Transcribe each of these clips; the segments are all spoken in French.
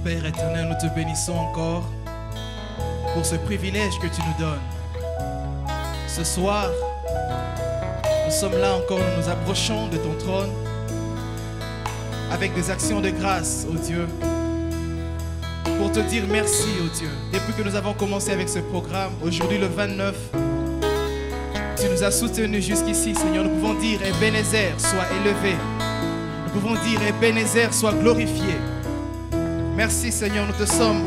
Père éternel, nous te bénissons encore pour ce privilège que tu nous donnes. Ce soir, nous sommes là encore, nous nous approchons de ton trône avec des actions de grâce, oh Dieu, pour te dire merci, oh Dieu. Depuis que nous avons commencé avec ce programme, aujourd'hui le 29, tu nous as soutenus jusqu'ici, Seigneur. Nous pouvons dire Ebenezer, sois élevé. Nous pouvons dire Ebenezer, sois glorifié. Merci, Seigneur, nous te sommes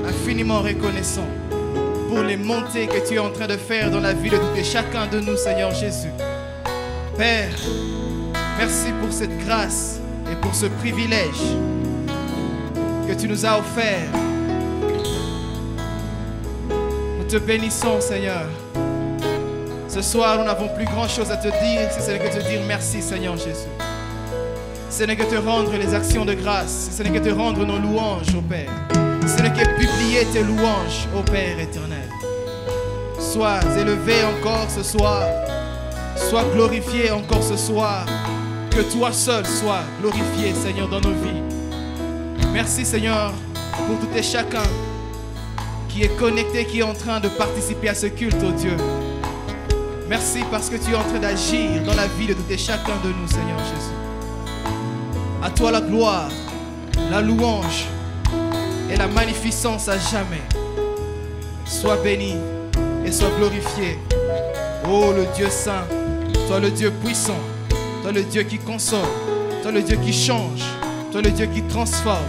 infiniment reconnaissants pour les montées que tu es en train de faire dans la vie de tout et chacun de nous, Seigneur Jésus. Père, merci pour cette grâce et pour ce privilège que tu nous as offert. Nous te bénissons, Seigneur. Ce soir, nous n'avons plus grand-chose à te dire, si ce n'est que te dire merci, Seigneur Jésus. Ce n'est que te rendre les actions de grâce, ce n'est que te rendre nos louanges, ô Père. Ce n'est que publier tes louanges, ô Père éternel. Sois élevé encore ce soir, sois glorifié encore ce soir. Que toi seul sois glorifié, Seigneur, dans nos vies. Merci, Seigneur, pour tout et chacun qui est connecté, qui est en train de participer à ce culte, ô Dieu. Merci parce que tu es en train d'agir dans la vie de tout et chacun de nous, Seigneur Jésus. À toi la gloire, la louange et la magnificence à jamais. Sois béni et sois glorifié. Oh le Dieu saint, toi le Dieu puissant, toi le Dieu qui console, toi le Dieu qui change, toi le Dieu qui transforme.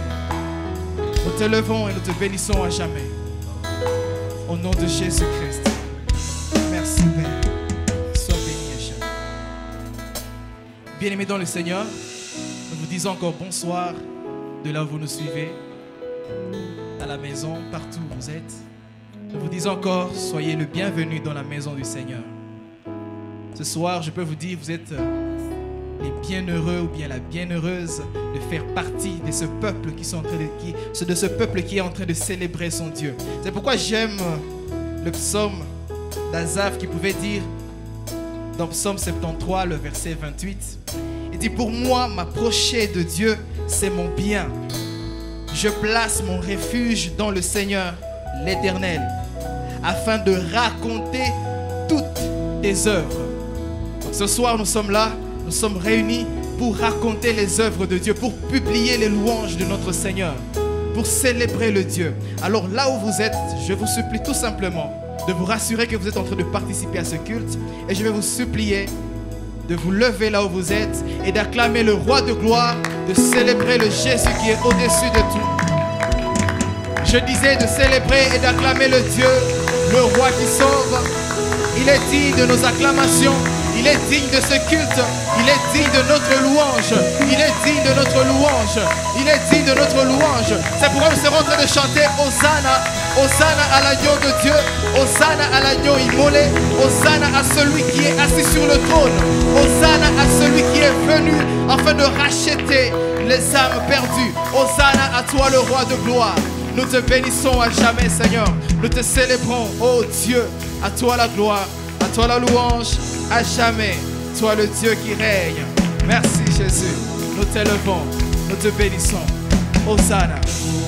Nous te levons et nous te bénissons à jamais. Au nom de Jésus-Christ. Merci Père. Sois béni à jamais. Bien-aimés dans le Seigneur, nous vous disons encore bonsoir de là où vous nous suivez, à la maison, partout où vous êtes. Nous vous disons encore, soyez le bienvenu dans la maison du Seigneur. Ce soir, je peux vous dire, vous êtes les bienheureux ou bien la bienheureuse de faire partie de ce peuple qui est en train de célébrer son Dieu. C'est pourquoi j'aime le psaume d'Asaph qui pouvait dire dans psaume 73, le verset 28, il dit: pour moi, m'approcher de Dieu, c'est mon bien. Je place mon refuge dans le Seigneur, l'Éternel, afin de raconter toutes tes œuvres. Donc ce soir, nous sommes là, nous sommes réunis pour raconter les œuvres de Dieu, pour publier les louanges de notre Seigneur, pour célébrer le Dieu. Alors là où vous êtes, je vous supplie tout simplement de vous rassurer que vous êtes en train de participer à ce culte, et je vais vous supplier de vous lever là où vous êtes et d'acclamer le roi de gloire, de célébrer le Jésus qui est au-dessus de tout. Je disais de célébrer et d'acclamer le Dieu, le roi qui sauve. Il est digne de nos acclamations, il est digne de ce culte, il est digne de notre louange, il est digne de notre louange, il est digne de notre louange. C'est pourquoi nous serons en train de chanter Hosanna, Hosanna à l'agneau de Dieu, Hosanna à l'agneau immolé, Hosanna à celui qui est assis sur le trône, Hosanna à celui qui est venu afin de racheter les âmes perdues. Hosanna à toi le roi de gloire. Nous te bénissons à jamais, Seigneur. Nous te célébrons, ô Dieu. À toi la gloire, à toi la louange, à jamais. Toi le Dieu qui règne. Merci Jésus. Nous t'élevons, nous te bénissons. Hosanna.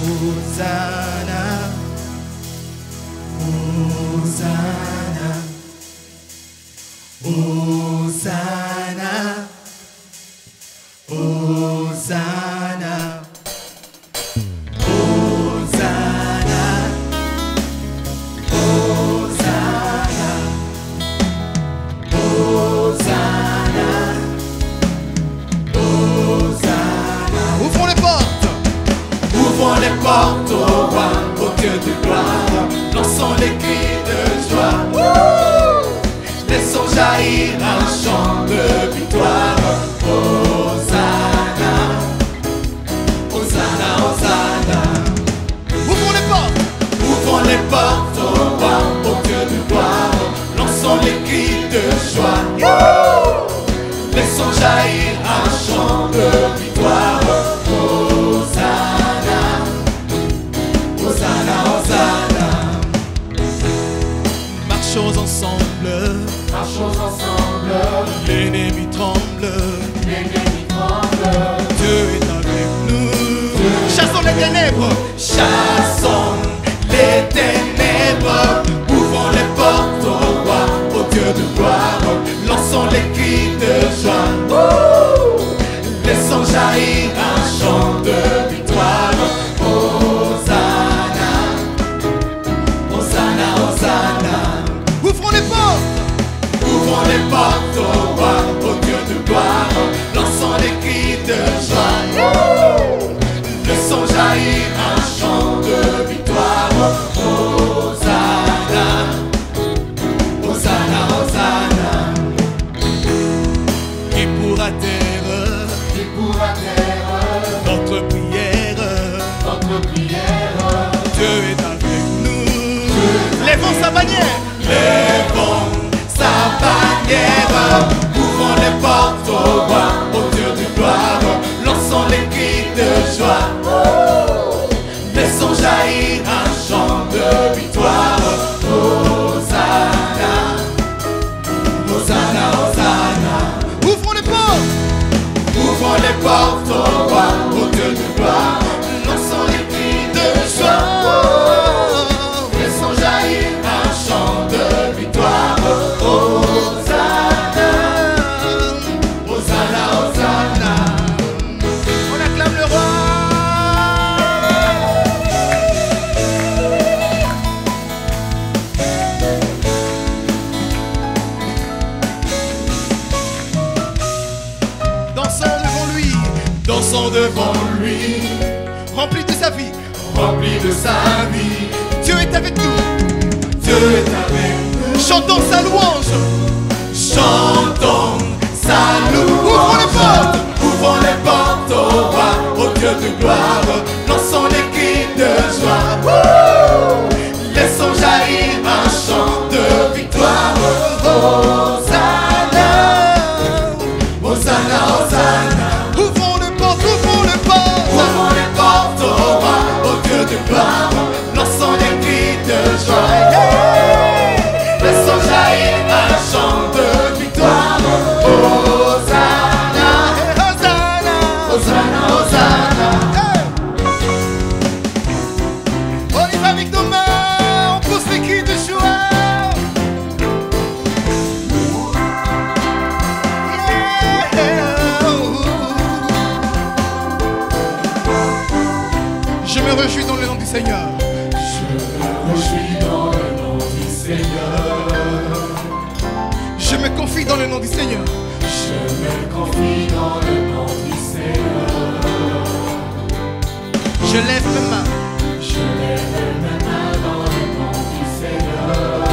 Hosanna. Hosanna. Hosanna. Hosanna. Ouvrons les portes au roi, au Dieu de gloire. Lançons les cris de joie. Laissons jaillir un chant de victoire. Hosanna, Hosanna, Hosanna. Ouvrons les portes. Ouvrons les portes au roi, au Dieu de gloire. Lançons les cris de joie. Laissons jaillir un chant de victoire. Marchons ensemble, l'ennemi tremble, Dieu est avec nous. Chassons les les ténèbres. Chassons les ténèbres, ouvrons les portes au roi, au Dieu de gloire. Lançons les cris de joie, laissons jaillir un chant de victoire. Hosanna, Hosanna, Hosanna. Ouvrons les portes. Ouvrons les portes au roi, au Dieu de gloire. Lançons les cris de joie, laissons jaillir un chant de victoire. Hosanna, Hosanna, Hosanna. Qui pourra taire, notre prière, Dieu est avec nous. Lèvons sa bannière. Lèvons sa bannière, ouvrons les portes au roi, au Dieu de gloire. Lançons les cris de joie, laissons jaillir un chant de victoire. Hosanna, Hosanna, Hosanna. Ouvrons les portes. Ouvrons les portes au roi, au Dieu de gloire. Lançons les cris de joie, laissons jaillir un chant de victoire. Hosanna, Hosanna, Hosanna. On acclame le roi. Dansons devant lui, Dansons devant lui, rempli de sa vie. rempli de sa vie. Dieu est avec nous. Dieu est avec nous. Chantons sa louange. Chantons sa louange. Ouvrons les portes. Ouvrons les portes au roi, au Dieu de gloire. Lançons les cris de joie, laissons jaillir un chant de victoire. Hosanna, Hosanna, Hosanna. Ouvrons les portes, ouvrons les portes. Ouvrons les portes au roi, au Dieu de gloire. Lançons les cris de joie, laissons jaillir un chant de victoire. Hosanna, Hosanna. Hosanna, Hosanna. Hey. On y va avec nos mains, on pousse les cris de joie. Je me réjouis dans le nom du Seigneur. Je me réjouis dans le nom du Seigneur. Je me confie dans le nom du Seigneur. Je me confie dans le nom du Seigneur. Je lève mes mains. Je lève mes mains dans le nom du Seigneur.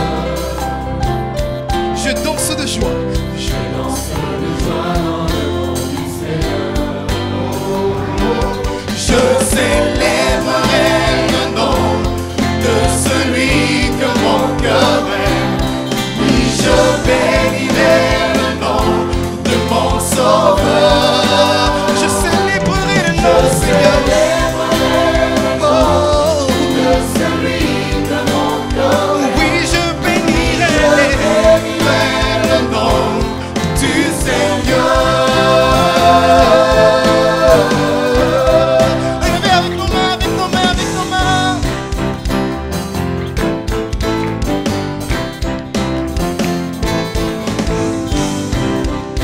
Je danse de joie. Je danse de joie dans le nom du Seigneur. Je célébrerai le nom de celui que mon cœur aime. Oui, je bénirai le nom de mon Sauveur. Je célébrerai le nom du Seigneur. Oh, De celui que mon cœur aime. oui, je bénirai. Le nom du Seigneur. Levez avec nos mains, avec nos mains, avec nos mains.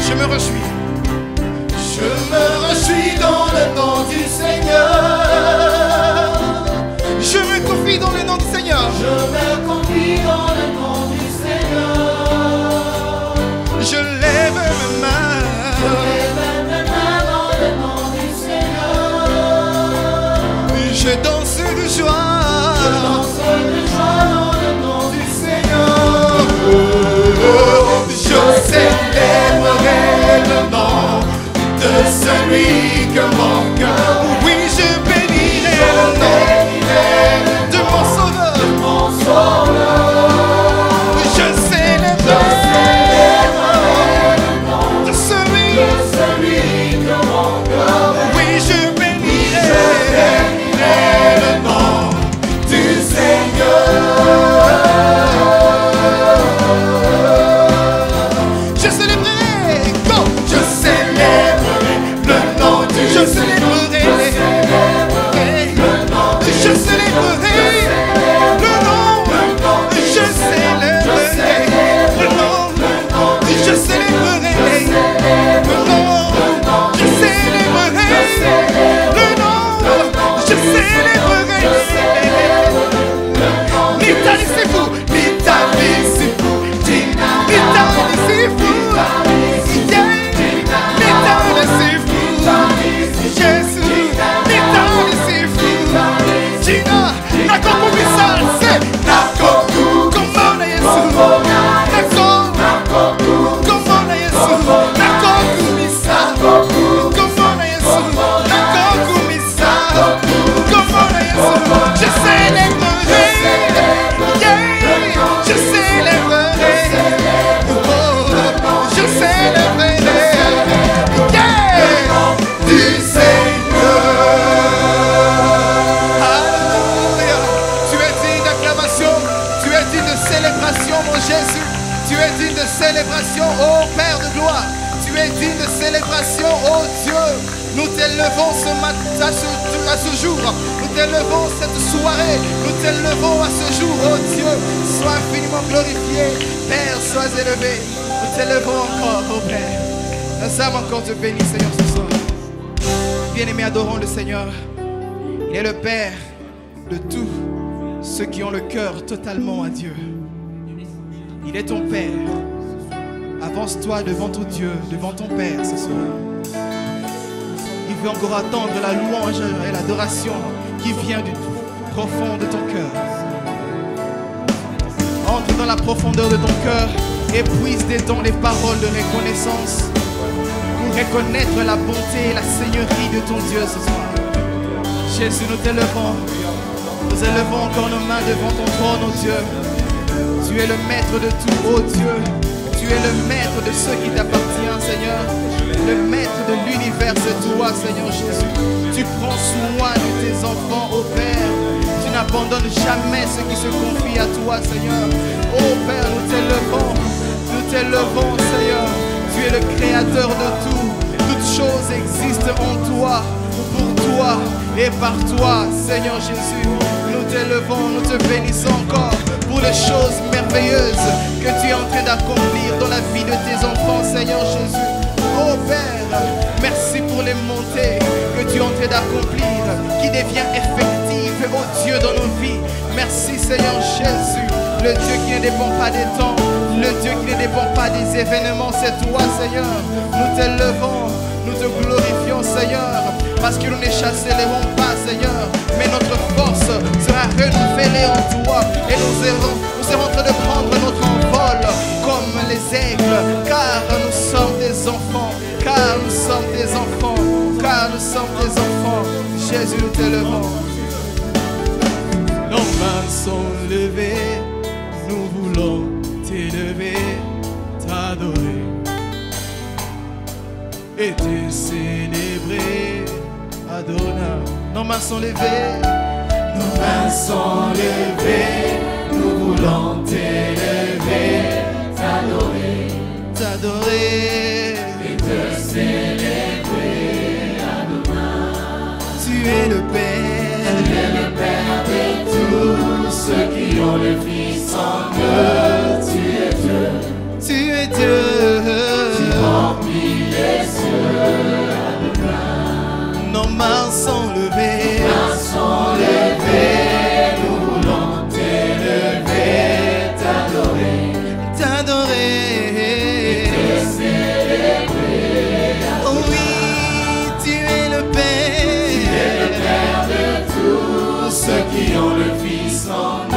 Je me réjouis. Je me réjouis dans le nom du Seigneur. Je me confie dans le nom du Seigneur. Je me confie dans le nom du Seigneur. Je lève mes mains. Je lève mes mains dans le nom du Seigneur. Je danse de joie. Je danse de joie dans le nom du Seigneur. Je célébrerai le nom de celui que mon cœur. Oui, je bénirai le nom de mon Sauveur. Mon Sauveur. Je célébrerai de celui que mon cœur. oui, je bénirai Le nom du Seigneur. je célébrerai go. Je célébrerai le nom du Je Seigneur. célébrerai Je célébrerai le t'élevons à ce jour. Nous t'élevons cette soirée. Nous t'élevons à ce jour, oh Dieu. Sois infiniment glorifié. Père, sois élevé. Nous t'élevons encore, oh Père. Nous âmes encore te bénir, Seigneur, ce soir. Bien-aimés, adorons le Seigneur. Il est le Père de tous ceux qui ont le cœur totalement à Dieu. Il est ton Père. Avance-toi devant ton Dieu, devant ton Père ce soir. Il veut encore attendre la louange et l'adoration qui vient du profond de ton cœur. Entre dans la profondeur de ton cœur et puise dedans les paroles de reconnaissance pour reconnaître la bonté et la seigneurie de ton Dieu ce soir. Jésus, nous t'élevons. Nous élevons encore nos mains devant ton trône, oh Dieu. Tu es le maître de tout, oh Dieu. Tu es le maître de ce qui t'appartient, Seigneur. Le maître de l'univers, c'est toi, Seigneur Jésus. Tu prends soin de tes enfants, oh Père. Tu n'abandonnes jamais ceux qui se confient à toi, Seigneur. Oh Père, nous t'élevons. Nous t'élevons, Seigneur. Tu es le créateur de tout. Toutes choses existent en toi, pour toi et par toi, Seigneur Jésus. Nous t'élevons, nous te bénissons encore pour les choses merveilleuses que tu es en train d'accomplir dans la vie de tes enfants, Seigneur Jésus. Oh Père, merci pour les montées que tu es en train d'accomplir, qui devient effective, oh Dieu, dans nos vies. Merci, Seigneur Jésus, le Dieu qui ne dépend pas des temps, le Dieu qui ne dépend pas des événements, c'est toi, Seigneur. Nous t'élevons, nous te glorifions, Seigneur, parce que nous ne chasserons pas, Seigneur, mais notre force sera renouvelée en toi et nous serons en train de prendre notre envol comme les aigles, car nous sommes des enfants, car nous sommes des enfants, car nous sommes des enfants. Jésus, nous t'élevons. Nos mains sont levées, nous voulons t'élever, t'adorer et te célébrer. Adonai, nos mains sont levées, Nos mains sont levées, nous voulons t'élever, t'adorer, t'adorer et te célébrer, Adonai. Tu es le Père, Tu es le Père de tous ceux qui ont le Fils en eux. Tu es Dieu, tu es Dieu. tu remplis les cieux, Adonai. Nos mains sont levées, Nos mains sont levées, nous voulons t'élever, t'adorer, t'adorer. te célébrer, Oh oui, tu es le Père, Tu es le Père de tous ceux qui ont le Fils en eux.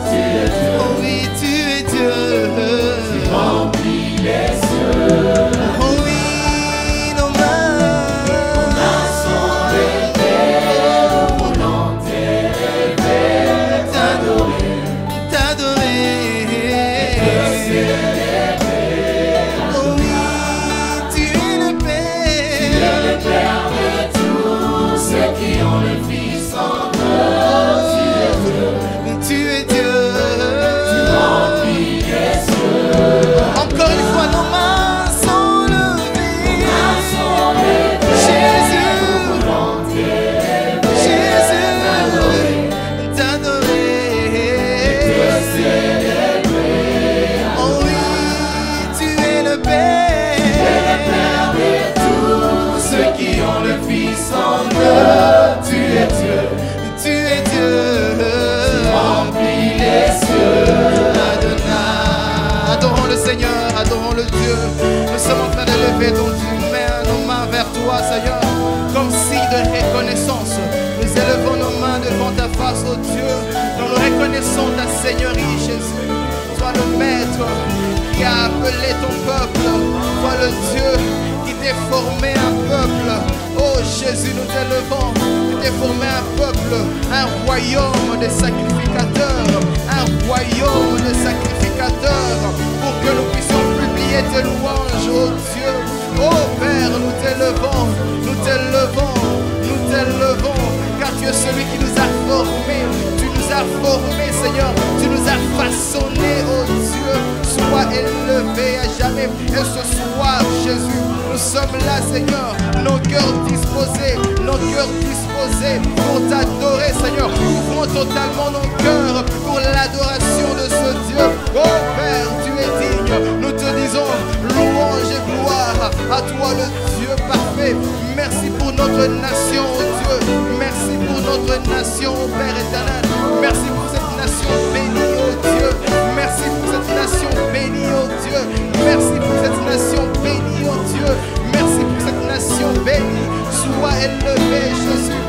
Tu es Dieu, oh oui, tu es Dieu. tu remplis les cieux. Oh oui, nos mains Sont levés, nous voulons t'élever, t'adorer, t'adorer. célébrer. Oh oui, tu es le Père, Tu es le Père de tous ceux qui ont le Fils en eux. Tu es Dieu, tu es Dieu. tu remplis les cieux. Encore une fois, nos mains sont levées. Sont levés, Jésus, nous voulons t'élever, Jésus, t'adorer. célébrer. Oh oui, tu es le Père, Père de tous ceux qui ont le Fils en eux. Tu es Dieu, tu es Dieu. remplis les cieux. Adonai. Adorons le Seigneur, adorons le Dieu. Nous sommes en train de lever nos mains vers toi, Seigneur, comme signe de reconnaissance. Nous élevons nos mains devant ta face, oh Dieu. Nous reconnaissons ta Seigneurie, Jésus. Toi le Maître qui a appelé ton peuple. Toi le Dieu qui t'est formé un peuple. Oh Jésus, nous t'élevons. Tu t'es formé un peuple, un royaume de sacrificateurs, un royaume de sacrificateurs, pour que nous puissions publier tes louanges, oh Dieu. Oh Père, nous t'élevons, nous t'élevons, nous t'élevons, car tu es celui qui nous a formés. Tu nous as formés, Seigneur, tu nous as façonnés, oh Dieu. Sois Sois élevé à jamais. Et ce soir, Jésus, nous sommes là, Seigneur, nos cœurs disposés pour t'adorer, Seigneur. Ouvrons totalement nos cœurs pour l'adoration de ce Dieu. Oh Père, tu es digne. Nous te disons louange et gloire à toi, le Dieu parfait. Merci pour notre nation, oh Dieu. Merci pour notre nation, oh Père éternel. Merci pour cette nation bénie, oh Dieu. Merci pour cette nation bénie, oh Dieu. Merci pour cette nation bénie, oh Dieu. Merci pour cette nation bénie. Sois élevé, Jésus,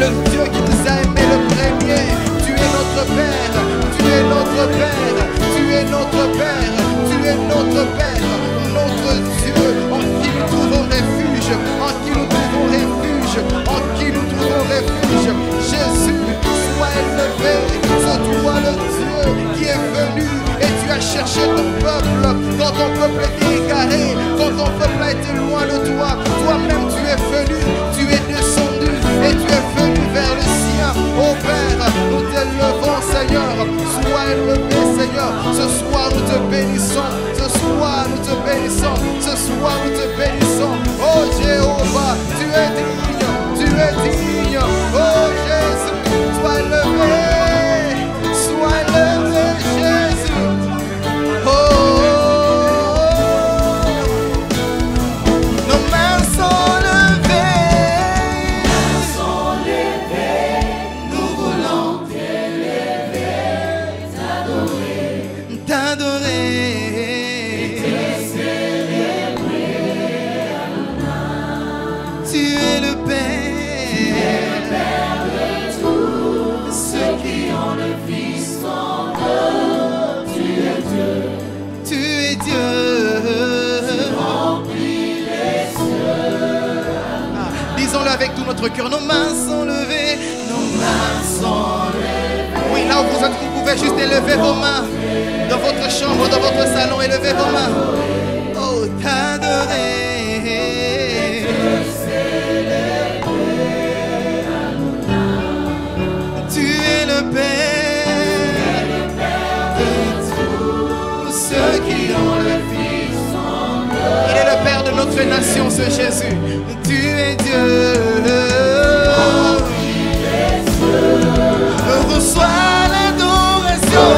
le Dieu qui nous a aimés le premier. Tu es notre Père, tu es notre Père, tu es notre Père, tu es notre Père, notre Dieu, en qui nous trouvons refuge, en qui nous trouvons refuge, en qui nous trouvons refuge. Jésus, sois élevé, c'est toi le Dieu qui est venu et tu as cherché ton peuple quand ton peuple était égaré, quand ton peuple a été loin de toi. Toi-même tu es venu, tu es descendu et tu es venu vers le sien. Oh Père, nous t'élevons, Seigneur. Sois élevé, Seigneur. Ce soir nous te bénissons, ce soir nous te bénissons, ce soir nous te bénissons. Oh Jéhovah, tu es digne, tu es digne. Oh Jésus, sois élevé, Jésus. Oh, nos mains sont levées, nous voulons t'élever, t'adorer, et te célébrer. Tu es le Père de tous ceux qui ont le Fils en eux. Tu es Dieu, tu es Dieu. Tu remplis les cieux. Disons-le avec tout notre cœur, nos mains sont levées, nos mains sont levées. Oui, là où vous êtes, vous pouvez juste élever vos mains. Dans votre chambre, dans votre salon, élevez vos mains. Oh, t'adorer. Tu es le Père de tous ceux qui ont le Fils en eux. Il est le Père de notre nation, ce Jésus. Tu es Dieu. Reçois l'adoration.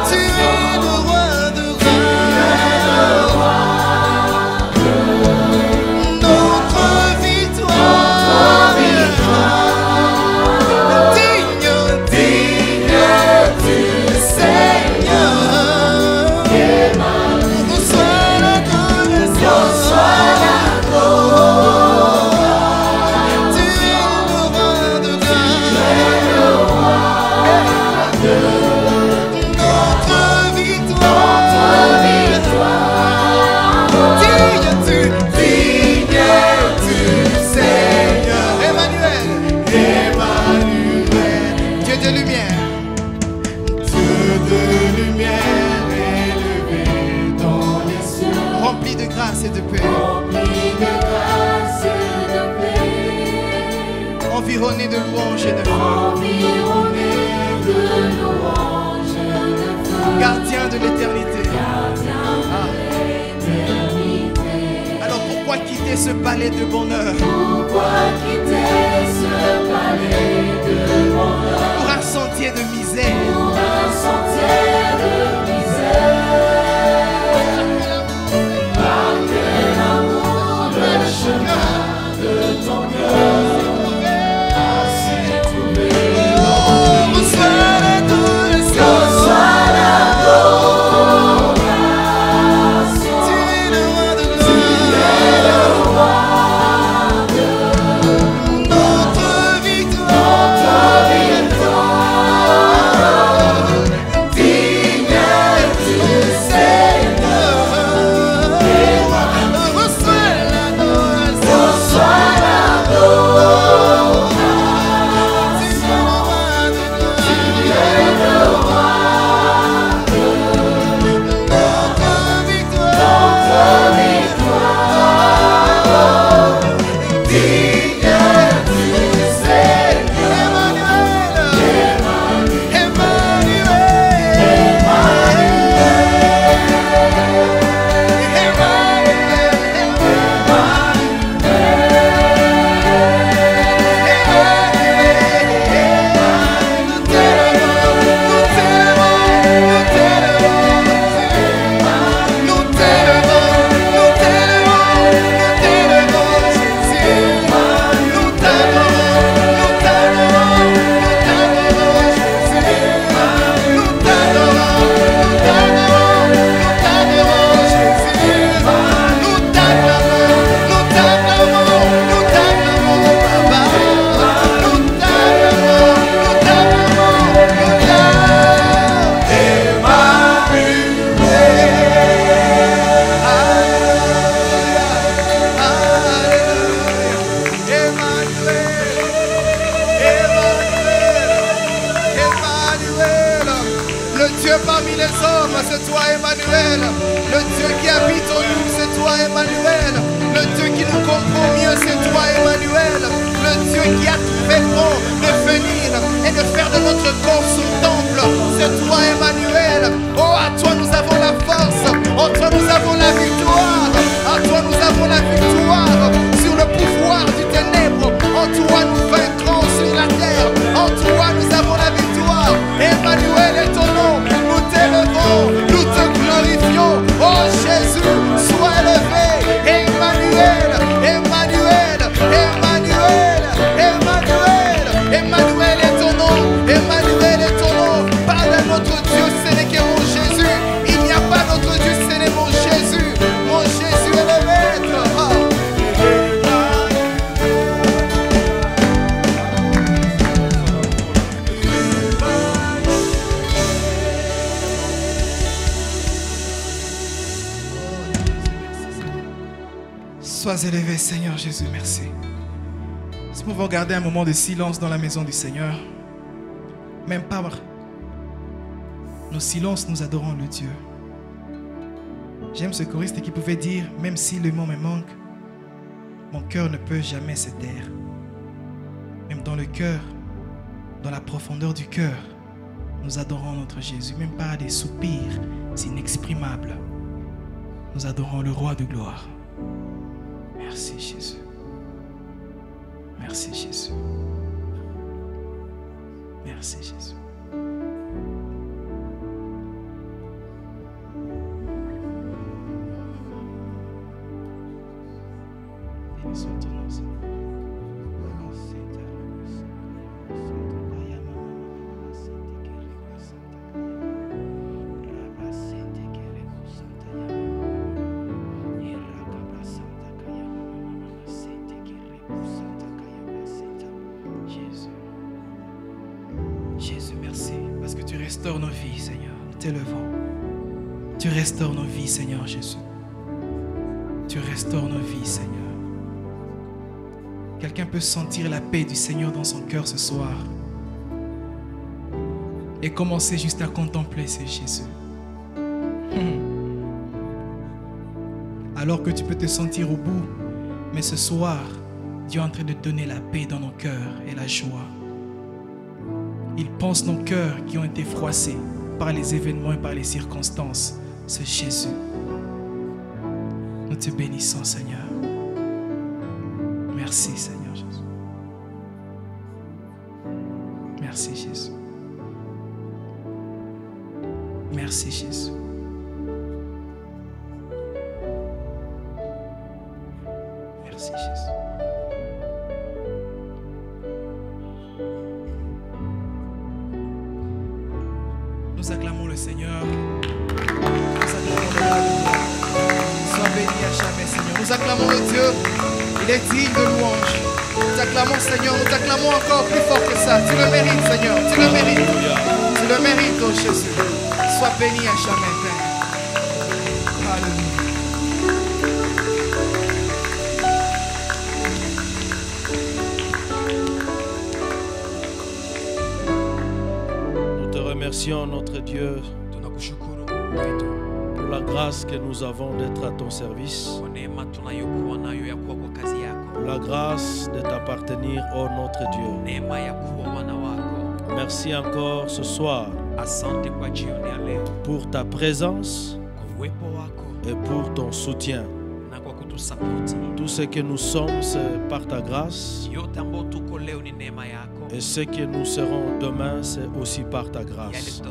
Tu es le roi de rois. Notre victoire. Digne du Seigneur. Reçois l'adoration. Tu es le roi de gloire. Notre victoire. Digne du Seigneur. Emmanuel. Dieu de lumière. Dieu de lumière élevé dans les cieux. Rempli de grâce et de paix. Environné de louanges et de feu. Gardien de l'éternité. Alors pourquoi quitter ce palais de bonheur? Pour un sentier de misère. Dieu qui a trouvé bon de venir et de faire de notre corps son temple. C'est toi, Emmanuel. Oh, à toi nous avons la force. En toi nous avons la victoire. À toi nous avons la victoire sur le pouvoir du ténèbre. En toi nous vaincrons sur la terre. En toi nous avons la victoire. Emmanuel est ton nom. Nous t'élevons, nous te glorifions. Oh Jésus, sois élevé. Emmanuel, Emmanuel, Emmanuel, Emmanuel. Emmanuel est ton nom. Emmanuel est ton nom. Parle à notre Dieu, ce n'est que mon Jésus. Il n'y a pas d'autre Dieu, ce n'est mon Jésus. Mon Jésus est le maître. Ah. Sois élevé, Seigneur Jésus, merci. Si nous pouvons garder un moment de silence dans la maison du Seigneur, même par nos silences, nous adorons le Dieu. J'aime ce choriste qui pouvait dire, même si le mot me manque, mon cœur ne peut jamais se taire. Même dans le cœur, dans la profondeur du cœur, nous adorons notre Jésus, même par des soupirs inexprimables. Nous adorons le roi de gloire. Merci Jésus. Merci Jésus. Merci Jésus. Béni soit ton nom, Seigneur. Tu restaures nos vies, Seigneur. Nous t'élevons. Tu restaures nos vies, Seigneur Jésus. Tu restaures nos vies, Seigneur. Quelqu'un peut sentir la paix du Seigneur dans son cœur ce soir et commencer juste à contempler ce Jésus. Alors que tu peux te sentir au bout, mais ce soir, Dieu est en train de donner la paix dans nos cœurs et la joie. Il pense nos cœurs qui ont été froissés par les événements et par les circonstances. C'est Jésus. Nous te bénissons, Seigneur. Merci, Seigneur Jésus. Merci, Jésus. Merci, Jésus. Merci, Jésus. Nous acclamons le Seigneur. Nous acclamons le Roi. Sois béni à jamais, Seigneur. Nous acclamons le Dieu. Il est digne de louange. Nous t'acclamons, Seigneur. Nous t'acclamons encore plus fort que ça. Tu le mérites, Seigneur. Tu le mérites. Tu le mérites, oh Jésus. Sois béni à jamais, Père. Alléluia. Remercions notre Dieu pour la grâce que nous avons d'être à ton service, pour la grâce de t'appartenir, ô notre Dieu. Merci encore ce soir pour ta présence et pour ton soutien. Tout ce que nous sommes, c'est par ta grâce. Et ce que nous serons demain, c'est aussi par ta grâce.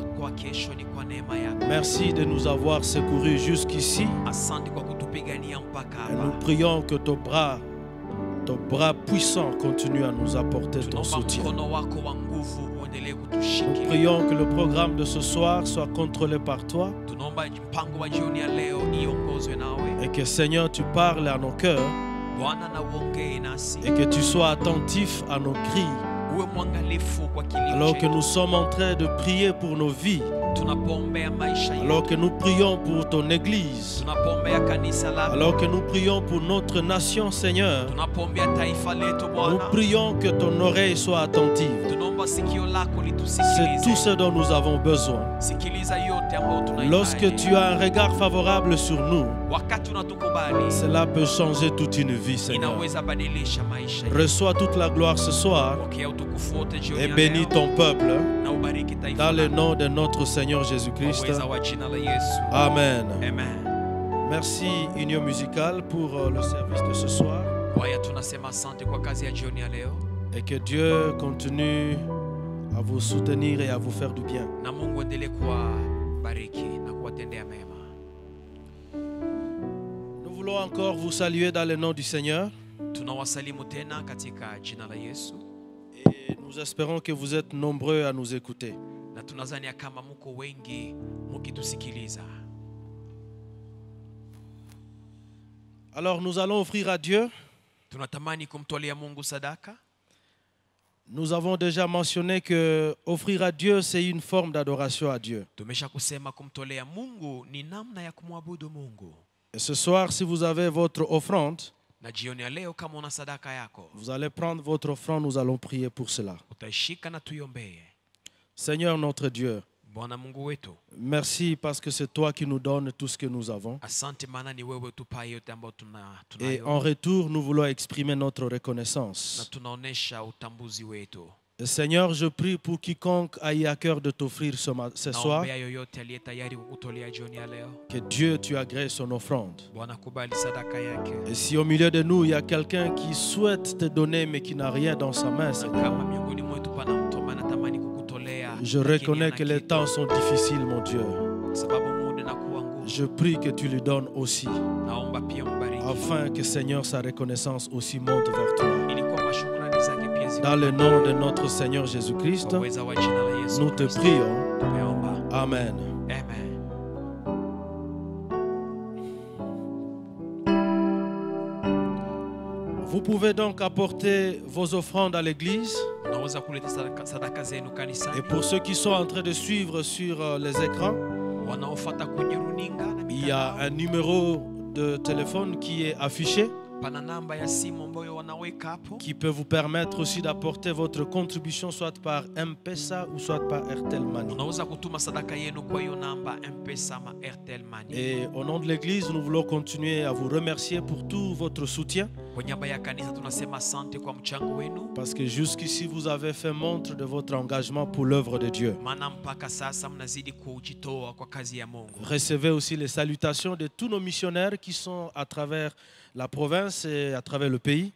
Merci de nous avoir secourus jusqu'ici. Et nous prions que ton bras puissant continue à nous apporter ton soutien. Nous prions que le programme de ce soir soit contrôlé par toi. Et que Seigneur, tu parles à nos cœurs. Et que tu sois attentif à nos cris. Alors que nous sommes en train de prier pour nos vies. Alors que nous prions pour ton Église. Alors que nous prions pour notre nation, Seigneur. Nous prions que ton oreille soit attentive. C'est tout ce dont nous avons besoin. Lorsque tu as un regard favorable sur nous, cela peut changer toute une vie, Seigneur. Reçois toute la gloire ce soir et bénis ton peuple dans le nom de notre Seigneur Jésus-Christ. Amen. Merci Union Musicale pour le service de ce soir. Et que Dieu continue à vous soutenir et à vous faire du bien. Nous voulons encore vous saluer dans le nom du Seigneur. Et nous espérons que vous êtes nombreux à nous écouter. Alors nous allons offrir à Dieu. Nous avons déjà mentionné que offrir à Dieu, c'est une forme d'adoration à Dieu. Et ce soir, si vous avez votre offrande, vous allez prendre votre offrande, nous allons prier pour cela. Seigneur notre Dieu, merci parce que c'est toi qui nous donnes tout ce que nous avons. Et en retour, nous voulons exprimer notre reconnaissance. Et Seigneur, je prie pour quiconque ait à cœur de t'offrir ce soir, que Dieu tu agrée son offrande. Et si au milieu de nous, il y a quelqu'un qui souhaite te donner mais qui n'a rien dans sa main, Seigneur, je reconnais que les temps sont difficiles, mon Dieu. Je prie que tu lui donnes aussi, afin que, Seigneur, sa reconnaissance aussi monte vers toi. Dans le nom de notre Seigneur Jésus-Christ, nous te prions. Amen. Vous pouvez donc apporter vos offrandes à l'église. Et pour ceux qui sont en train de suivre sur les écrans, il y a un numéro de téléphone qui est affiché, qui peut vous permettre aussi d'apporter votre contribution soit par M-Pesa ou soit par Airtel Money. Et au nom de l'église, nous voulons continuer à vous remercier pour tout votre soutien. Parce que jusqu'ici, vous avez fait montre de votre engagement pour l'œuvre de Dieu. Recevez aussi les salutations de tous nos missionnaires qui sont à travers la province et à travers le pays.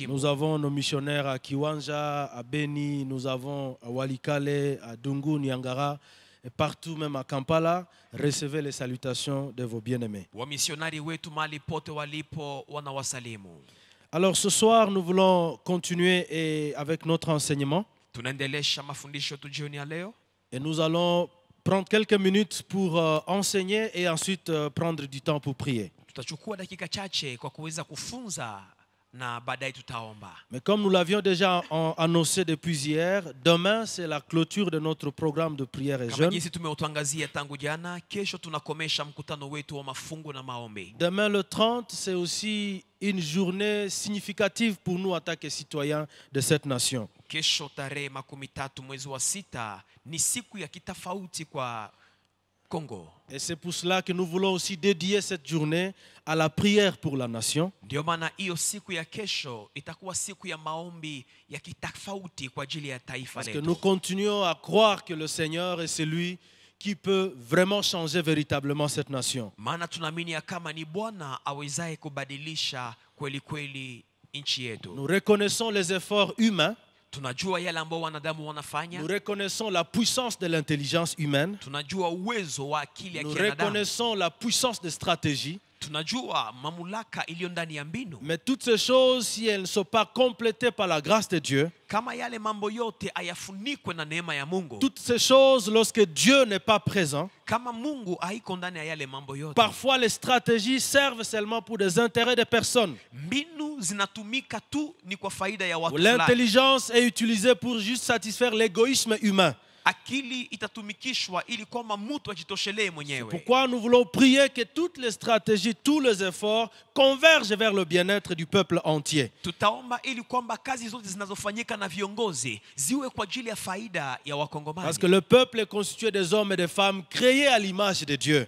Nous avons nos missionnaires à Kiwanja, à Beni, nous avons à Walikale, à Dungu, Nyangara et partout, même à Kampala. Recevez les salutations de vos bien-aimés. Alors ce soir, nous voulons continuer avec notre enseignement. Et nous allons prendre quelques minutes pour enseigner et ensuite prendre du temps pour prier. Mais comme nous l'avions déjà annoncé depuis hier, demain c'est la clôture de notre programme de prière et jeûne. Demain le 30, c'est aussi une journée significative pour nous en tant que citoyens de cette nation. Et c'est pour cela que nous voulons aussi dédier cette journée à la prière pour la nation. Parce que nous continuons à croire que le Seigneur est celui qui peut vraiment changer véritablement cette nation. Nous reconnaissons les efforts humains. Nous reconnaissons la puissance de l'intelligence humaine. Nous reconnaissons la puissance de stratégie. Mais toutes ces choses, si elles ne sont pas complétées par la grâce de Dieu, toutes ces choses, lorsque Dieu n'est pas présent, parfois les stratégies servent seulement pour des intérêts de personnes. L'intelligence est utilisée pour juste satisfaire l'égoïsme humain. Akili itatumikishwa ili kwamba mtu ajitoshelee mwenyewe. Pourquoi nous voulons prier que toutes les stratégies, tous les efforts convergent vers le bien-être du peuple entier. Tutaomba ili kwamba kazi zote zinazofanyika na viongozi ziwe kwa ajili ya faida ya Wakongomani. Parce que le peuple est constitué des hommes et des femmes créés à l'image de Dieu.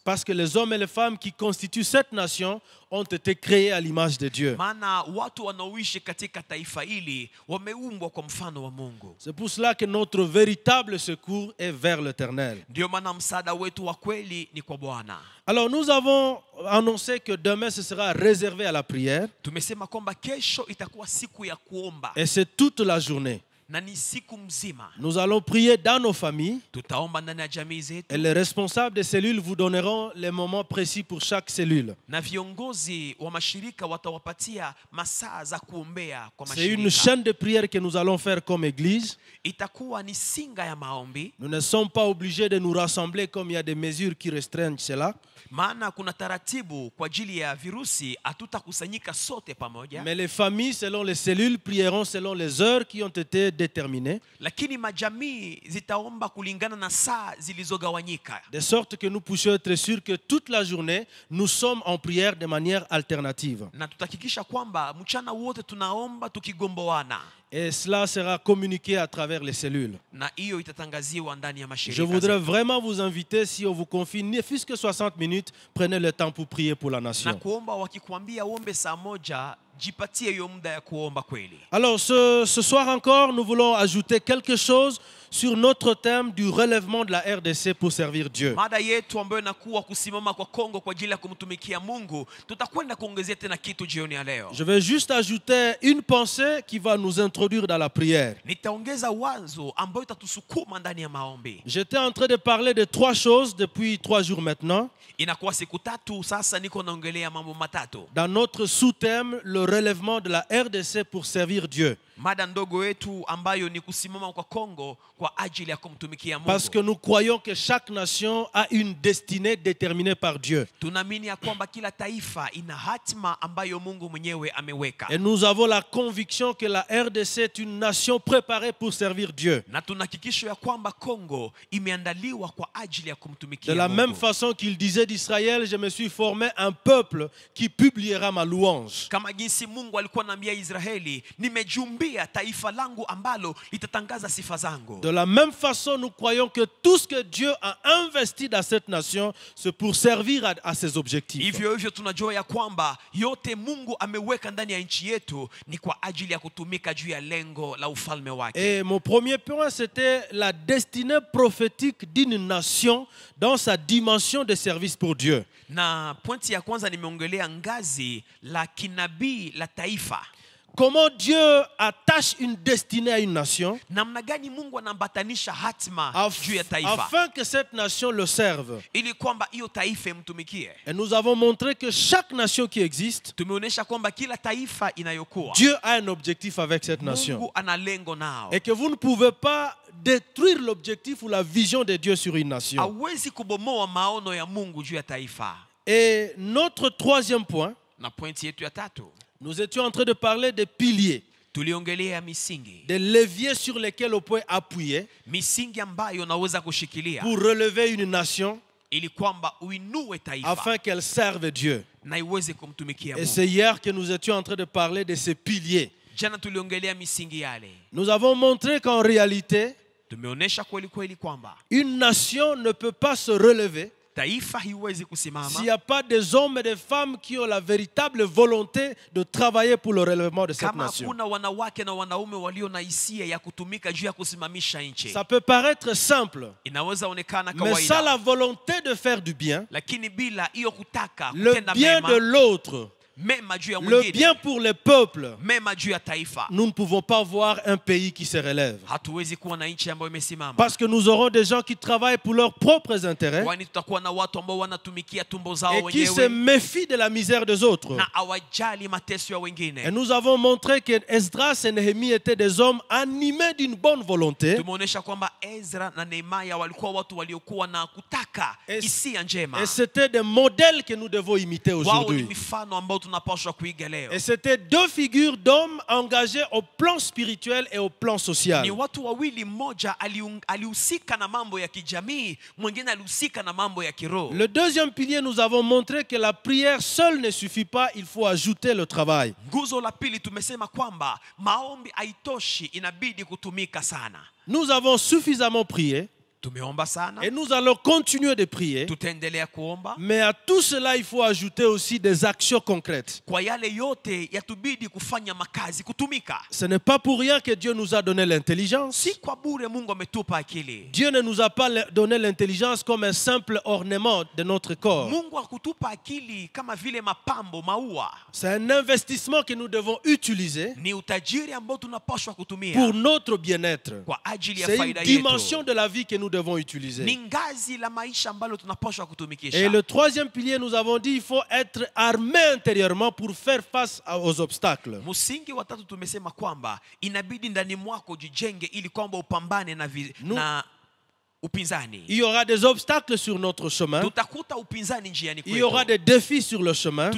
Parce que les hommes et les femmes qui constituent cette nation ont été créés à l'image de Dieu. Maana watu wanaoishi katika taifa hili wameumbwa kwa mfano wa Mungu. C'est pour cela que notre véritable secours est vers l'Éternel. Ndio maana msaada wetu wa kweli ni kwa Bwana. Alors nous avons annoncé que demain ce sera réservé à la prière. Tumesema kwamba kesho itakuwa siku ya kuomba. Et c'est toute la journée. Na ni siku mzima. Nous allons prier dans nos familles. Tutaomba ndani ya jamii zetu. Et les responsables des cellules vous donneront les moments précis pour chaque cellule. Na viongozi wa mashirika watawapatia masaa za kuombea kwa C'est une mashirika. chaîne de prière que nous allons faire comme église. Itakuwa ni singa ya maombi. Nous ne sommes pas obligés de nous rassembler comme il y a des mesures qui restreignent cela. Maana kuna taratibu kwa ajili ya virusi, hatutakusanyika sote pamoja. Mais les familles, selon les cellules, prieront selon les heures qui ont été déterminées. Lakini majamii zitaomba kulingana na saa zilizogawanyika. De sorte que nous puissions être sûrs que toute la journée, nous sommes en prière de manière alternative. Na tutahakikisha kwamba mchana wote tunaomba tukigomboana. Et cela sera communiqué à travers les cellules. Na hiyo itatangaziwa ndani ya Je mashirika. voudrais vraiment vous inviter, si on vous confie, ne fût-ce que 60 minutes, prenez le temps pour prier pour la Na nation. kuomba wakikwambia uombe saa moja, jipatie hiyo muda ya kuomba kweli. Alors ce soir encore, nous voulons ajouter quelque chose sur notre thème du relèvement de la RDC pour servir Dieu. Mada yetu ambayo inakuwa kusimama kwa Kongo kwa ajili ya kumtumikia Mungu, tutakwenda kuongezea tena kitu jioni ya leo. Je vais juste ajouter une pensée qui va nous introduire dans la prière. Nitaongeza wazo ambayo itatusukuma ndani ya maombi. J'étais en train de parler de 3 choses depuis 3 jours maintenant. Inakuwa siku tatu sasa niko naongelea mambo matatu. Dans notre sous-thème, le relèvement de la RDC pour servir Dieu. Mada ndogo yetu ambayo ni kusimama kwa Kongo kwa ajili ya kumtumikia Mungu. Parce que nous croyons que chaque nation a une destinée déterminée par Dieu. Tunaamini ya kwamba kila taifa ina hatima ambayo Mungu mwenyewe ameweka. Et nous avons la conviction que la RDC est une nation préparée pour servir Dieu. Na tunahakikisho ya kwamba Kongo imeandaliwa kwa ajili ya kumtumikia De la Mungu. même façon qu'il disait d'Israël, je me suis formé un peuple qui publiera ma louange. Kama jinsi Mungu alikuwa anaambia Israeli, nimejumbia taifa langu ambalo litatangaza sifa zangu. De la même façon, nous croyons que tout ce que Dieu a investi dans cette nation, c'est pour servir à ses objectifs. Hivyo hivyo tunajua ya kwamba yote Mungu ameweka ndani ya nchi yetu ni kwa ajili ya kutumika juu ya lengo la ufalme wake. Et mon premier point, c'était la destinée prophétique d'une nation dans sa dimension de service pour Dieu. Na pointi ya kwanza nimeongelea ngazi la kinabii la taifa. Comment Dieu attache une destinée à une nation Namna gani Mungu anambatanisha hatima juu ya taifa afin que cette nation le serve. ili kwamba hiyo taifa imtumikie. Et nous avons montré que chaque nation qui existe, Tumeonyesha kwamba kila taifa inayokuwa Dieu a un objectif avec cette nation. Mungu ana lengo nao. Et que vous ne pouvez pas détruire l'objectif ou la vision de Dieu sur une nation. Hawezi kubomoa maono ya Mungu juu ya taifa. Et notre troisième point, Na pointi yetu ya tatu, nous étions en train de parler des piliers, tuliongelea misingi. des leviers sur lesquels on peut appuyer Misingi ambayo unaweza kushikilia pour relever une nation ili kwamba uinue taifa afin qu'elle serve Dieu. na iweze kumtumikia Et Mungu. c'est hier que nous étions en train de parler de ces piliers. Jana tuliongelea misingi yale. Nous avons montré qu'en réalité, Tumeonesha kweli kweli kwamba une nation ne peut pas se relever taifa hiwezi s'il kusimama n'y a pas des hommes et des femmes qui ont la véritable volonté de travailler pour le relèvement de cette kama nation. hakuna wanawake na wanaume walio na hisia ya kutumika juu ya kusimamisha nchi. Ça peut paraître simple, Inaweza onekana mais sans kawaida, la volonté de faire du bien, lakini bila hiyo kutaka le kutenda bien de mema, l'autre, mema juu ya le mwingine, bien pour les peuples, mema juu ya taifa, nous ne pouvons pas voir un pays qui se relève. hatuwezi kuwa na nchi ambayo imesimama. Parce que nous aurons des gens qui travaillent pour leurs propres intérêts Kwani tutakuwa na watu ambao wanatumikia tumbo zao et qui se wenyewe méfient de la misère des autres. na hawajali mateso ya Et wengine. nous avons montré que Esdras et Néhémie étaient des hommes animés d'une bonne volonté. Tumeonyesha kwamba Ezra na Nehemia walikuwa watu waliokuwa na kutaka Et- hisia njema. Et c'était des modèles que nous devons imiter Wao ni aujourd'hui. mifano ambao Et c'était deux figures d'hommes engagés au plan spirituel et au plan social. Le deuxième pilier, nous avons montré que la prière seule ne suffit pas, il faut ajouter le travail. Nous avons suffisamment prié. Et nous allons continuer de prier. Mais à tout cela, il faut ajouter aussi des actions concrètes. Ce n'est pas pour rien que Dieu nous a donné l'intelligence. Dieu ne nous a pas donné l'intelligence comme un simple ornement de notre corps. C'est un investissement que nous devons utiliser pour notre bien-être. C'est une dimension de la vie que nous devons utiliser. Et le troisième pilier, nous avons dit, il faut être armé intérieurement pour faire face aux obstacles. Il y aura des obstacles sur notre chemin. Il y aura des défis sur le chemin.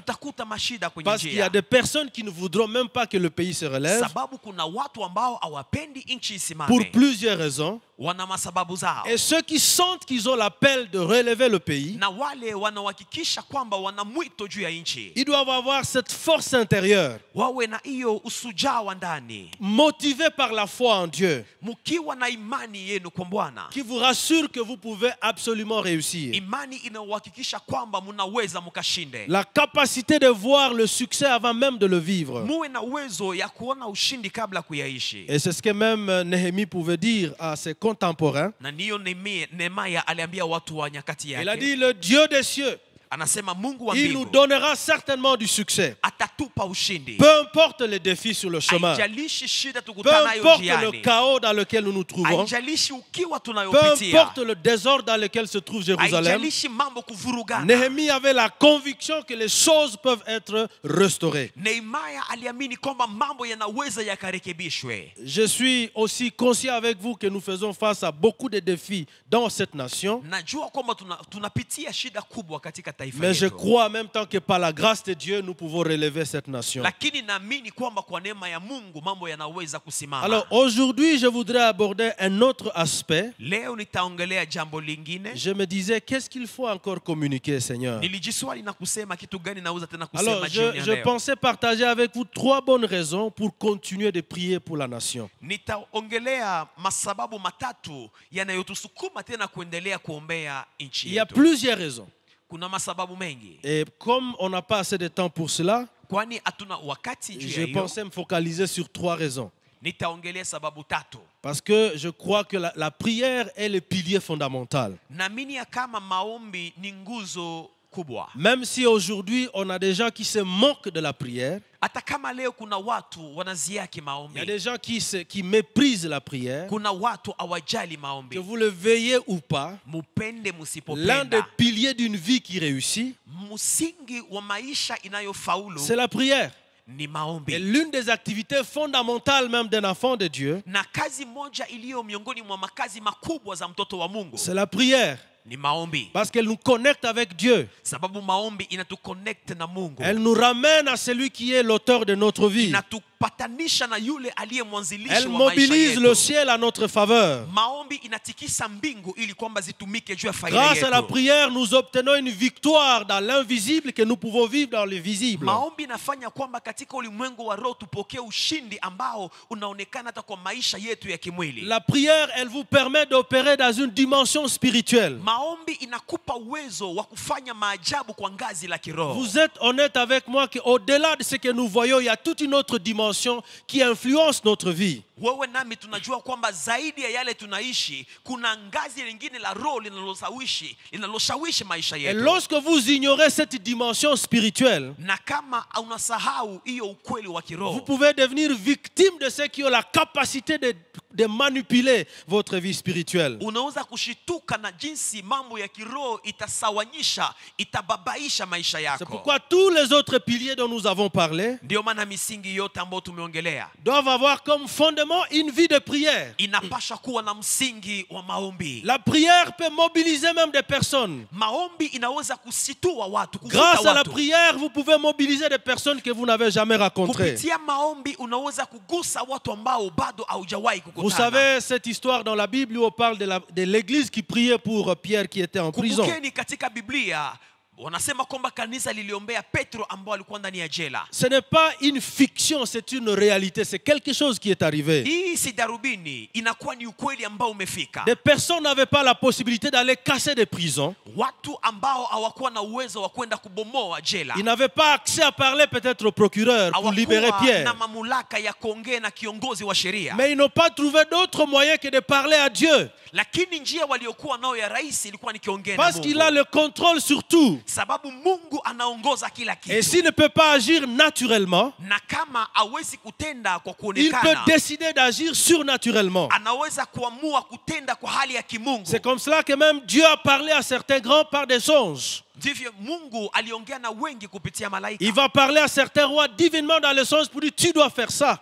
Parce qu'il y a des personnes qui ne voudront même pas que le pays se relève. Pour plusieurs raisons. Et ceux qui sentent qu'ils ont l'appel de relever le pays, ils doivent avoir cette force intérieure, motivés par la foi en Dieu, qui vous rassure que vous pouvez absolument réussir. La capacité de voir le succès avant même de le vivre. Et c'est ce que même Néhémie pouvait dire à ses contemporains. Il a dit, le Dieu des cieux, il nous donnera certainement du succès. Peu importe les défis sur le chemin, peu importe le chaos dans lequel nous nous trouvons, peu importe le désordre dans lequel se trouve Jérusalem, Néhémie avait la conviction que les choses peuvent être restaurées. Je suis aussi conscient avec vous que nous faisons face à beaucoup de défis dans cette nation. Mais je crois en même temps que par la grâce de Dieu, nous pouvons relever cette nation. Alors aujourd'hui, je voudrais aborder un autre aspect. Je me disais, qu'est-ce qu'il faut encore communiquer, Seigneur? Alors je pensais partager avec vous 3 bonnes raisons pour continuer de prier pour la nation. Il y a plusieurs raisons. Et comme on n'a pas assez de temps pour cela, je pensais me focaliser sur 3 raisons. Parce que je crois que la prière est le pilier fondamental. Même si aujourd'hui on a des gens qui se moquent de la prière, il y a des gens qui méprisent la prière, que vous le veuillez ou pas, l'un des piliers d'une vie qui réussit, c'est la prière. Et l'une des activités fondamentales même d'un enfant de Dieu, c'est la prière. Parce qu'elle nous connecte avec Dieu. Elle nous ramène à celui qui est l'auteur de notre vie. Elle mobilise le ciel à notre faveur. Grâce à la prière, nous obtenons une victoire dans l'invisible que nous pouvons vivre dans le visible. La prière, elle vous permet d'opérer dans une dimension spirituelle. Vous êtes honnête avec moi qu'au-delà de ce que nous voyons, il y a toute une autre dimension qui influence notre vie. Et lorsque vous ignorez cette dimension spirituelle, vous pouvez devenir victime de ceux qui ont la capacité de manipuler votre vie spirituelle. C'est pourquoi tous les autres piliers dont nous avons parlé doivent avoir comme fondement nécessairement une vie de prière. inapasha kuwa na msingi wa maombi. La prière peut mobiliser même des personnes. Maombi inaweza kusitua watu, kuvuta Grâce à la watu. prière, vous pouvez mobiliser des personnes que vous n'avez jamais rencontrées. Kupitia maombi unaweza kugusa watu ambao bado haujawahi kukutana. Vous savez cette histoire dans la Bible où on parle de l'église qui priait pour Pierre qui était en prison. Kumbukeni katika Biblia wanasema kwamba kanisa liliombea Petro ambao alikuwa ndani ya jela. Ce n'est pas une fiction, c'est une réalité, c'est quelque chose qui est arrivé. Hii si darubini, inakuwa ni ukweli ambao umefika. Des personnes n'avaient pas la possibilité d'aller casser des prisons. Watu ambao hawakuwa na uwezo wa kwenda kubomoa jela. Ils n'avaient pas accès à parler peut-être au procureur pour libérer Pierre. Na mamlaka ya kuongea na kiongozi wa sheria. Mais ils n'ont pas trouvé d'autre moyen que de parler à Dieu. Lakini njia waliokuwa nao ya rais ilikuwa ni kuongea na Mungu. Parce qu'il a le contrôle sur tout. Sababu Mungu anaongoza kila kitu. Et s'il ne peut pas agir naturellement, na kama hawezi kutenda kwa il kuonekana, peut décider d'agir surnaturellement. anaweza kuamua kutenda kwa hali ya kimungu. C'est comme cela que même Dieu a parlé à certains grands par des songes. Ndivyo Mungu aliongea na wengi kupitia malaika. Il va parler à certains rois divinement dans les songes pour dire tu dois faire ça.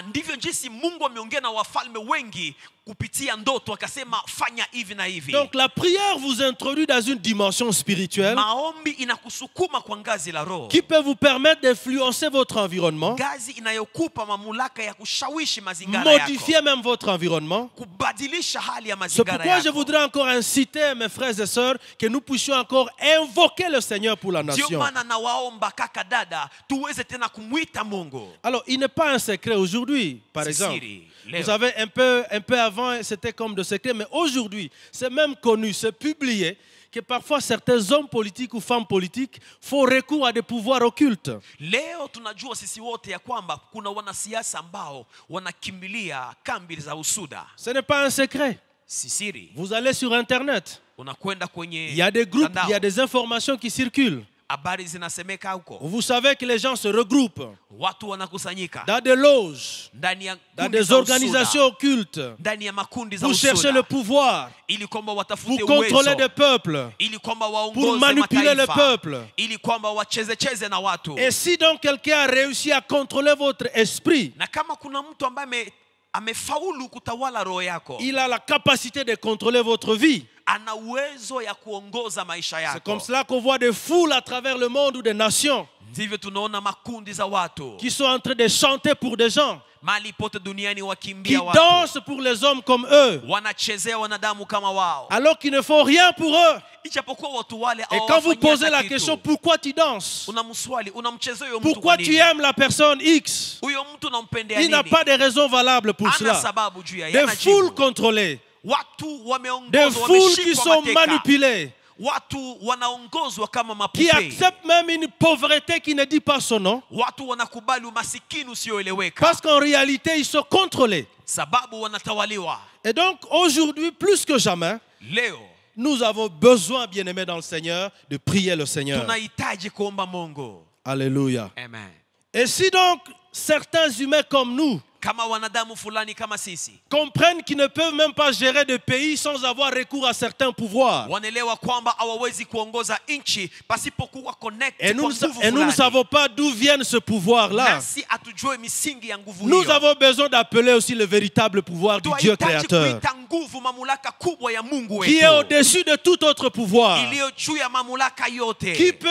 Ndivyo jinsi Mungu ameongea na wafalme wengi kupitia ndoto akasema fanya hivi na hivi. Donc la prière vous introduit dans une dimension spirituelle Maombi inakusukuma kwa ngazi la roho. qui peut vous permettre d'influencer votre environnement, Ngazi inayokupa mamlaka ya kushawishi mazingira yako. modifier même votre environnement. Kubadilisha hali ya C'est mazingira pourquoi je yako. voudrais encore inciter mes frères et sœurs que nous puissions encore invoquer le Seigneur pour la Ndio nation. maana nawaomba kaka dada tuweze tena kumwita Mungu. Alors il n'est pas un secret aujourd'hui, par C'est exemple. siri, leo. Vous savez, un peu avant, c'était comme de secret, mais aujourd'hui, c'est même connu, c'est publié, que parfois certains hommes politiques ou femmes politiques font recours à des pouvoirs occultes. Leo tunajua sisi wote ya kwamba kuna wanasiasa ambao wanakimbilia kambi za usuda. Ce n'est pas un secret. Si siri. Vous allez sur Internet. Unakwenda kwenye Il y a des groupes, mtandao. il y a des informations qui circulent. Habari zinasemeka huko. Vous savez que les gens se regroupent Watu wanakusanyika dans des loges, ndani ya dans kundi des za organisations usuda, occultes. ndani ya makundi za Vous cherchez usuda, le pouvoir. ili kwamba Vous watafute contrôlez des uwezo, peuples ili kwamba pour waongoze manipuler le mataifa, peuple. ili kwamba wacheze na watu. Et si donc quelqu'un a réussi à contrôler votre esprit, Na kama kuna mtu ambaye amefaulu kutawala roho yako, il a la capacité de contrôler votre vie. ana uwezo ya kuongoza maisha yako. C'est comme cela qu'on voit des foules à travers le monde ou des nations Ndivyo tunaona makundi za watu qui sont en train de chanter pour des gens, mali pote duniani qui wakimbia watu, dansent pour les hommes comme eux, wanachezea wanadamu kama wao, alors qu'ils ne font rien pour eux. ijapokuwa watu wale Et quand vous posez la kitu. question, pourquoi tu danses? Unamswali, unamchezea huyo mtu Pourquoi kwa tu nini? aimes la personne X? Huyo mtu unampendea Il n'a nini? pas de raison valable pour Ana cela. sababu juu ya Des yana foules jibu. contrôlées, Watu des wameongozwa, foules qui wameshikwa sont mateka. manipulées, Watu wanaongozwa kama qui mapupe. acceptent même une pauvreté qui ne dit pas son nom, Watu wanakubali umasikini usioeleweka parce qu'en réalité, ils sont contrôlés. sababu wanatawaliwa. Et donc, aujourd'hui, plus que jamais, Leo nous avons besoin, bien-aimés dans le Seigneur, de prier le Seigneur. tunahitaji kuomba Mungu. Alléluia. Amen. Et si donc certains humains comme nous Kama wanadamu fulani kama sisi comprennent qu'ils ne peuvent même pas gérer de pays sans avoir recours à certains pouvoirs, wanaelewa kwamba hawawezi kuongoza nchi pasipokuwa connect et nous, kwa nguvu et nous ne fulani. savons pas d'où vient ce pouvoir-là, Nasi atujue misingi ya nguvu nous hiyo. avons besoin d'appeler aussi le véritable pouvoir du Dieu Tunahitaji créateur, kuita nguvu mamlaka kubwa ya Mungu qui est wetu au-dessus de tout autre pouvoir, iliyo juu ya mamlaka yote, qui peut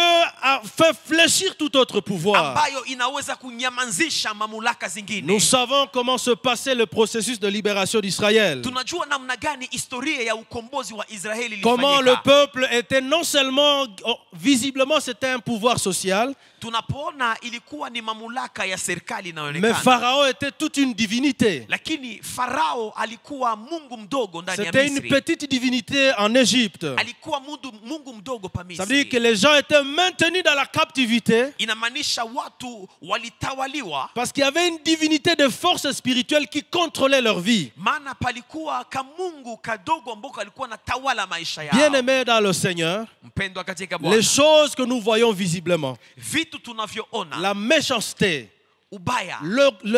faire fléchir tout autre pouvoir. ambayo inaweza kunyamazisha mamlaka zingine. Nous savons comment se passait le processus de libération d'Israël. Tunajua namna gani historia ya ukombozi wa Israeli Comment le ilifanyika. peuple était non seulement, visiblement c'était un pouvoir social, Tunapoona ilikuwa ni mamlaka ya serikali mais inayoonekana. Pharaon était toute une divinité. Lakini Farao alikuwa mungu mdogo ndani ya C'était une Misri. petite divinité en Égypte. Alikuwa mungu mdogo pa Ça veut dire que Misri. les gens étaient maintenus dans la captivité Inamaanisha watu walitawaliwa, parce qu'il y avait une divinité de force spirituelle qui contrôlait leur vie. maana palikuwa kamungu kadogo ambako alikuwa natawala maisha yao. Bien-aimés dans le Seigneur, Mpendwa katika les Bwana, choses que nous voyons visiblement, vitu tunavyoona, la méchanceté, ubaya,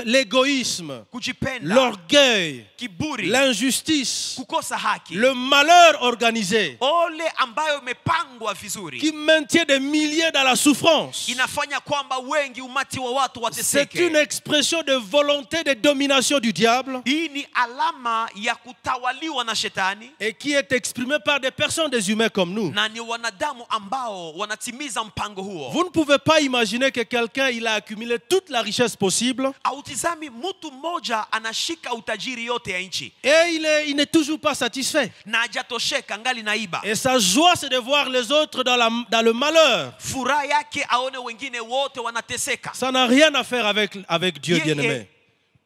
l'égoïsme, kujipenda, l'orgueil, kiburi, l'injustice, kukosa haki, le malheur organisé ole ambayo imepangwa vizuri, qui maintient des milliers dans la souffrance. inafanya kwamba wengi umati wa watu C'est wateseke. une expression de volonté de domination du diable Hii ni alama ya kutawaliwa na shetani, et qui est exprimée par des personnes, des humains comme nous. na ni wanadamu ambao wanatimiza mpango huo. Vous ne pouvez pas imaginer que quelqu'un il a accumulé toute la richesse possible Autizami mtu mmoja anashika utajiri yote ya nchi et il n'est toujours pas satisfait. na hajatosheka, ngali naiba. Et sa joie c'est de voir les autres dans le malheur. Furaha yake aone wengine wote wanateseka. Ça n'a rien à faire avec Dieu, bien-aimé.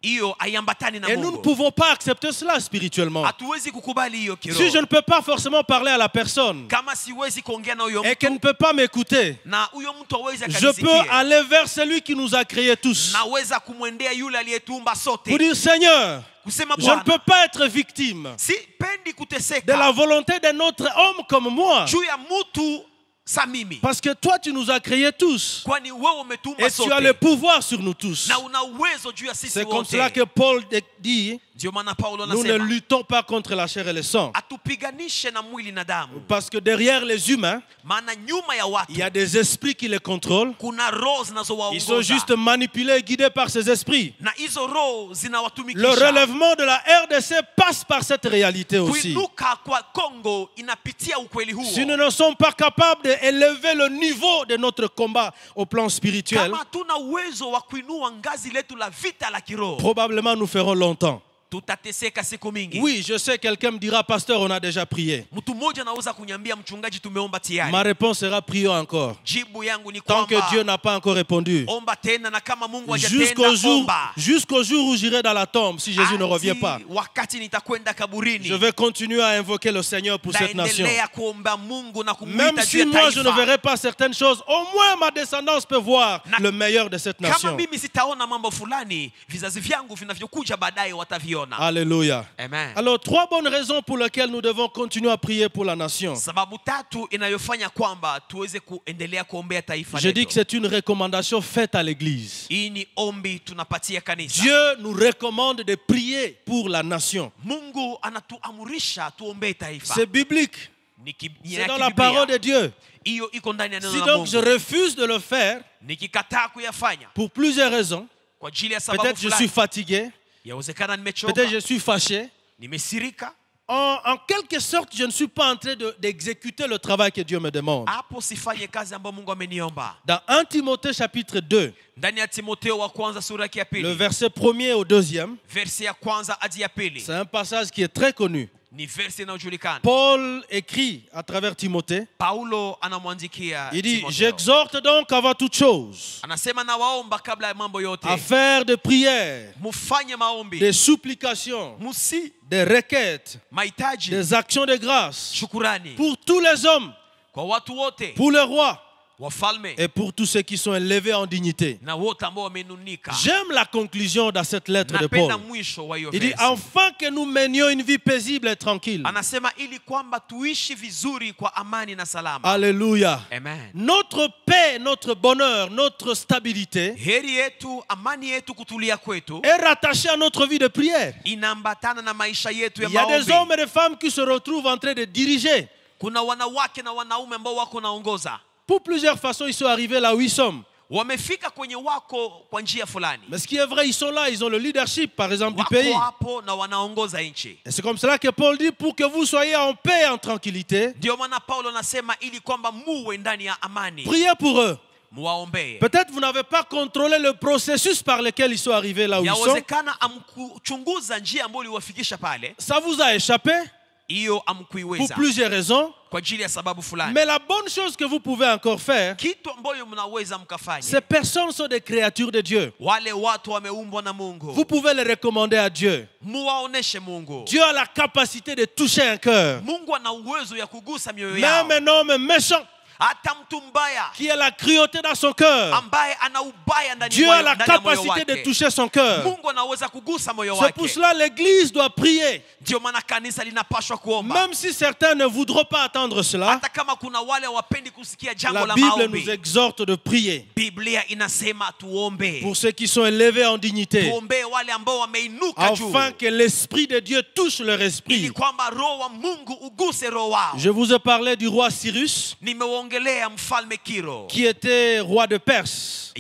Hiyo haiambatani na Et nous ne Mungu. pouvons pas accepter cela spirituellement. Hatuwezi kukubali hiyo Si je kiroho. ne peux pas forcément parler à la personne Kama siwezi kuongea na huyo et qu'elle ne mtu peut pas m'écouter, na huyo mtu hawezi je peux akanisikia, aller vers celui qui nous a créés tous. naweza kumwendea yule aliyetuumba Pour sote dire, Seigneur, kusema, je ne Bwana, peux pas être victime sipendi de la kuteseka volonté d'un autre homme comme moi. juu ya mtu sa mimi, Parce que toi, tu nous as créés tous. kwani wewe umetuumba Et tu as le sote pouvoir sur nous tous. na una uwezo juu ya sisi C'est comme cela wote. que Paul dit, Ndio maana Paulo nous ne anasema luttons pas contre la chair et le sang. atupiganishe na mwili na damu, Parce que derrière les humains, maana nyuma ya watu il y a des esprits qui les contrôlent. kuna roho Ils sont zinazowaongoza juste manipulés et guidés par ces esprits. na hizo roho Le zinawatumikisha. relèvement de la RDC passe par cette réalité aussi. Kuinuka kwa Kongo inapitia ukweli huo. Si nous ne sommes pas capables d'élever le niveau de notre combat au plan spirituel, Kama hatuna uwezo wa kuinua ngazi letu la vita la kiroho, probablement nous ferons longtemps. tutateseka siku mingi. Oui, je sais, quelqu'un me dira, pasteur, on a déjà prié. Mtu mmoja anaweza kunyambia, mchungaji, tumeomba tayari. Ma réponse sera prions encore. Jibu yangu ni Tant que kwamba Dieu n'a pas encore répondu. omba tena, na kama Mungu hajatenda omba. Jusqu'au jour où j'irai dans la tombe, si Jésus ne revient pas. Hadi wakati nitakwenda kaburini, Je vais continuer à invoquer le Seigneur pour cette nation. naendelea kuomba Mungu na Même kumwita si juu ya moi je ne taifa. verrai pas certaines choses, au moins ma descendance peut voir le meilleur de cette Kama nation. mimi sitaona mambo fulani, vizazi vyangu vinavyokuja baadaye wataviona. Alléluia. Amen. Alors, 3 bonnes raisons pour lesquelles nous devons continuer à prier pour la nation. Sababu tatu inayofanya kwamba tuweze kuendelea kuombea taifa Je dis que letu. c'est une recommandation faite à l'Église. Hii ni ombi tunapatia kanisa. Dieu nous recommande de prier pour la nation. Mungu anatuamurisha tuombee taifa. C'est biblique. Ni C'est dans la parole de Dieu. Hiyo iko ndani ya neno Si la donc je Mungu. refuse de le faire, Nikikataa kuyafanya pour plusieurs raisons, kwa ajili ya sababu peut-être je suis fulani, fatigué, yawezekana nimechoka, peut-être je suis fâché. nimesirika, En quelque sorte, je ne suis pas en train d'exécuter le travail que Dieu me demande. hapo sifanye kazi ambayo Mungu ameniomba. Dans 1 Timothée chapitre 2, Ndani ya Timotheo wa kwanza sura yake ya le pili, verset 1er au 2e, verse ya kwanza hadi ya pili, c'est un passage qui est très connu. ni verse inayojulikana. Paul écrit à travers Timothée, Paulo anamwandikia il dit, Timotheo. j'exhorte donc avant toute chose Anasema nawaomba kabla ya mambo yote, à faire des prières, mufanye maombi, des supplications, musi des requêtes, mahitaji, des actions de grâce shukurani pour tous les hommes, kwa watu wote, pour les rois wafalme et pour tous ceux qui sont élevés en dignité. na wote ambao wamenunika. J'aime la conclusion dans cette lettre de Napenda Paul. mwisho wa hiyo Il dit, verse. afin que nous menions une vie paisible et tranquille. Anasema ili kwamba tuishi vizuri kwa amani na salama. Alléluia. Amen. Notre paix, notre bonheur, notre stabilité Heri yetu, amani yetu, kutulia kwetu est rattachée à notre vie de prière. inaambatana na maisha yetu ya Il y a des maombi. hommes et des femmes qui se retrouvent en train de diriger. Kuna wanawake na wanaume ambao wako naongoza, Pour plusieurs façons, ils sont arrivés là où ils sont. wamefika kwenye wako kwa njia fulani, Mais ce qui est vrai, ils sont là, ils ont le leadership, par exemple, du pays. wako hapo na wanaongoza nchi. Et c'est comme cela que Paul dit, pour que vous soyez en paix et en tranquillité, Ndio maana Paulo anasema ili kwamba muwe ndani ya amani, priez pour eux. muwaombee. Peut-être vous n'avez pas contrôlé le processus par lequel ils sont arrivés là où ils sont. Yawezekana amkuchunguza njia ambayo iliwafikisha pale, Ça vous a échappé hiyo pour amkuiweza plusieurs raisons. kwa ajili ya sababu fulani. Mais la bonne chose que vous pouvez encore faire, Kitu ambayo mnaweza mkafanya, ces personnes sont des créatures de Dieu. wale watu wameumbwa na Mungu, Vous pouvez les recommander à Dieu. muwaoneshe Mungu. Dieu a la capacité de toucher un cœur. Mungu ana uwezo ya kugusa mioyo Même yao. un homme méchant qui a la cruauté dans son cœur, Dieu a la capacité de toucher son cœur. C'est pour cela que l'église doit prier. Même si certains ne voudront pas attendre cela, la Bible nous exhorte de prier pour ceux qui sont élevés en dignité, afin que l'Esprit de Dieu touche leur esprit. Je vous ai parlé du roi Cyrus, qui était roi de Perse,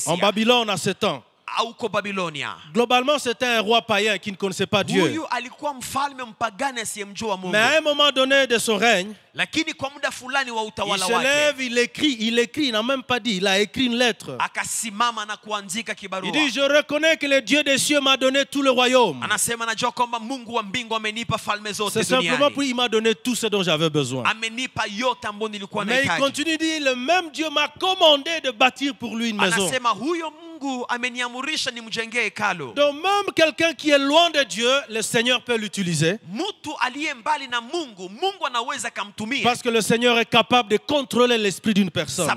en Babylone à ce temps. Globalement, c'était un roi païen qui ne connaissait pas Dieu. Mais à un moment donné de son règne, il se lève, il écrit, il n'a même pas dit, il a écrit une lettre. Il dit, je reconnais que le Dieu des cieux m'a donné tout le royaume. C'est simplement pour il m'a donné tout ce dont j'avais besoin. Mais il continue de dire, le même Dieu m'a commandé de bâtir pour lui une maison. Donc même quelqu'un qui est loin de Dieu, le Seigneur peut l'utiliser. Parce que le Seigneur est capable de contrôler l'esprit d'une personne.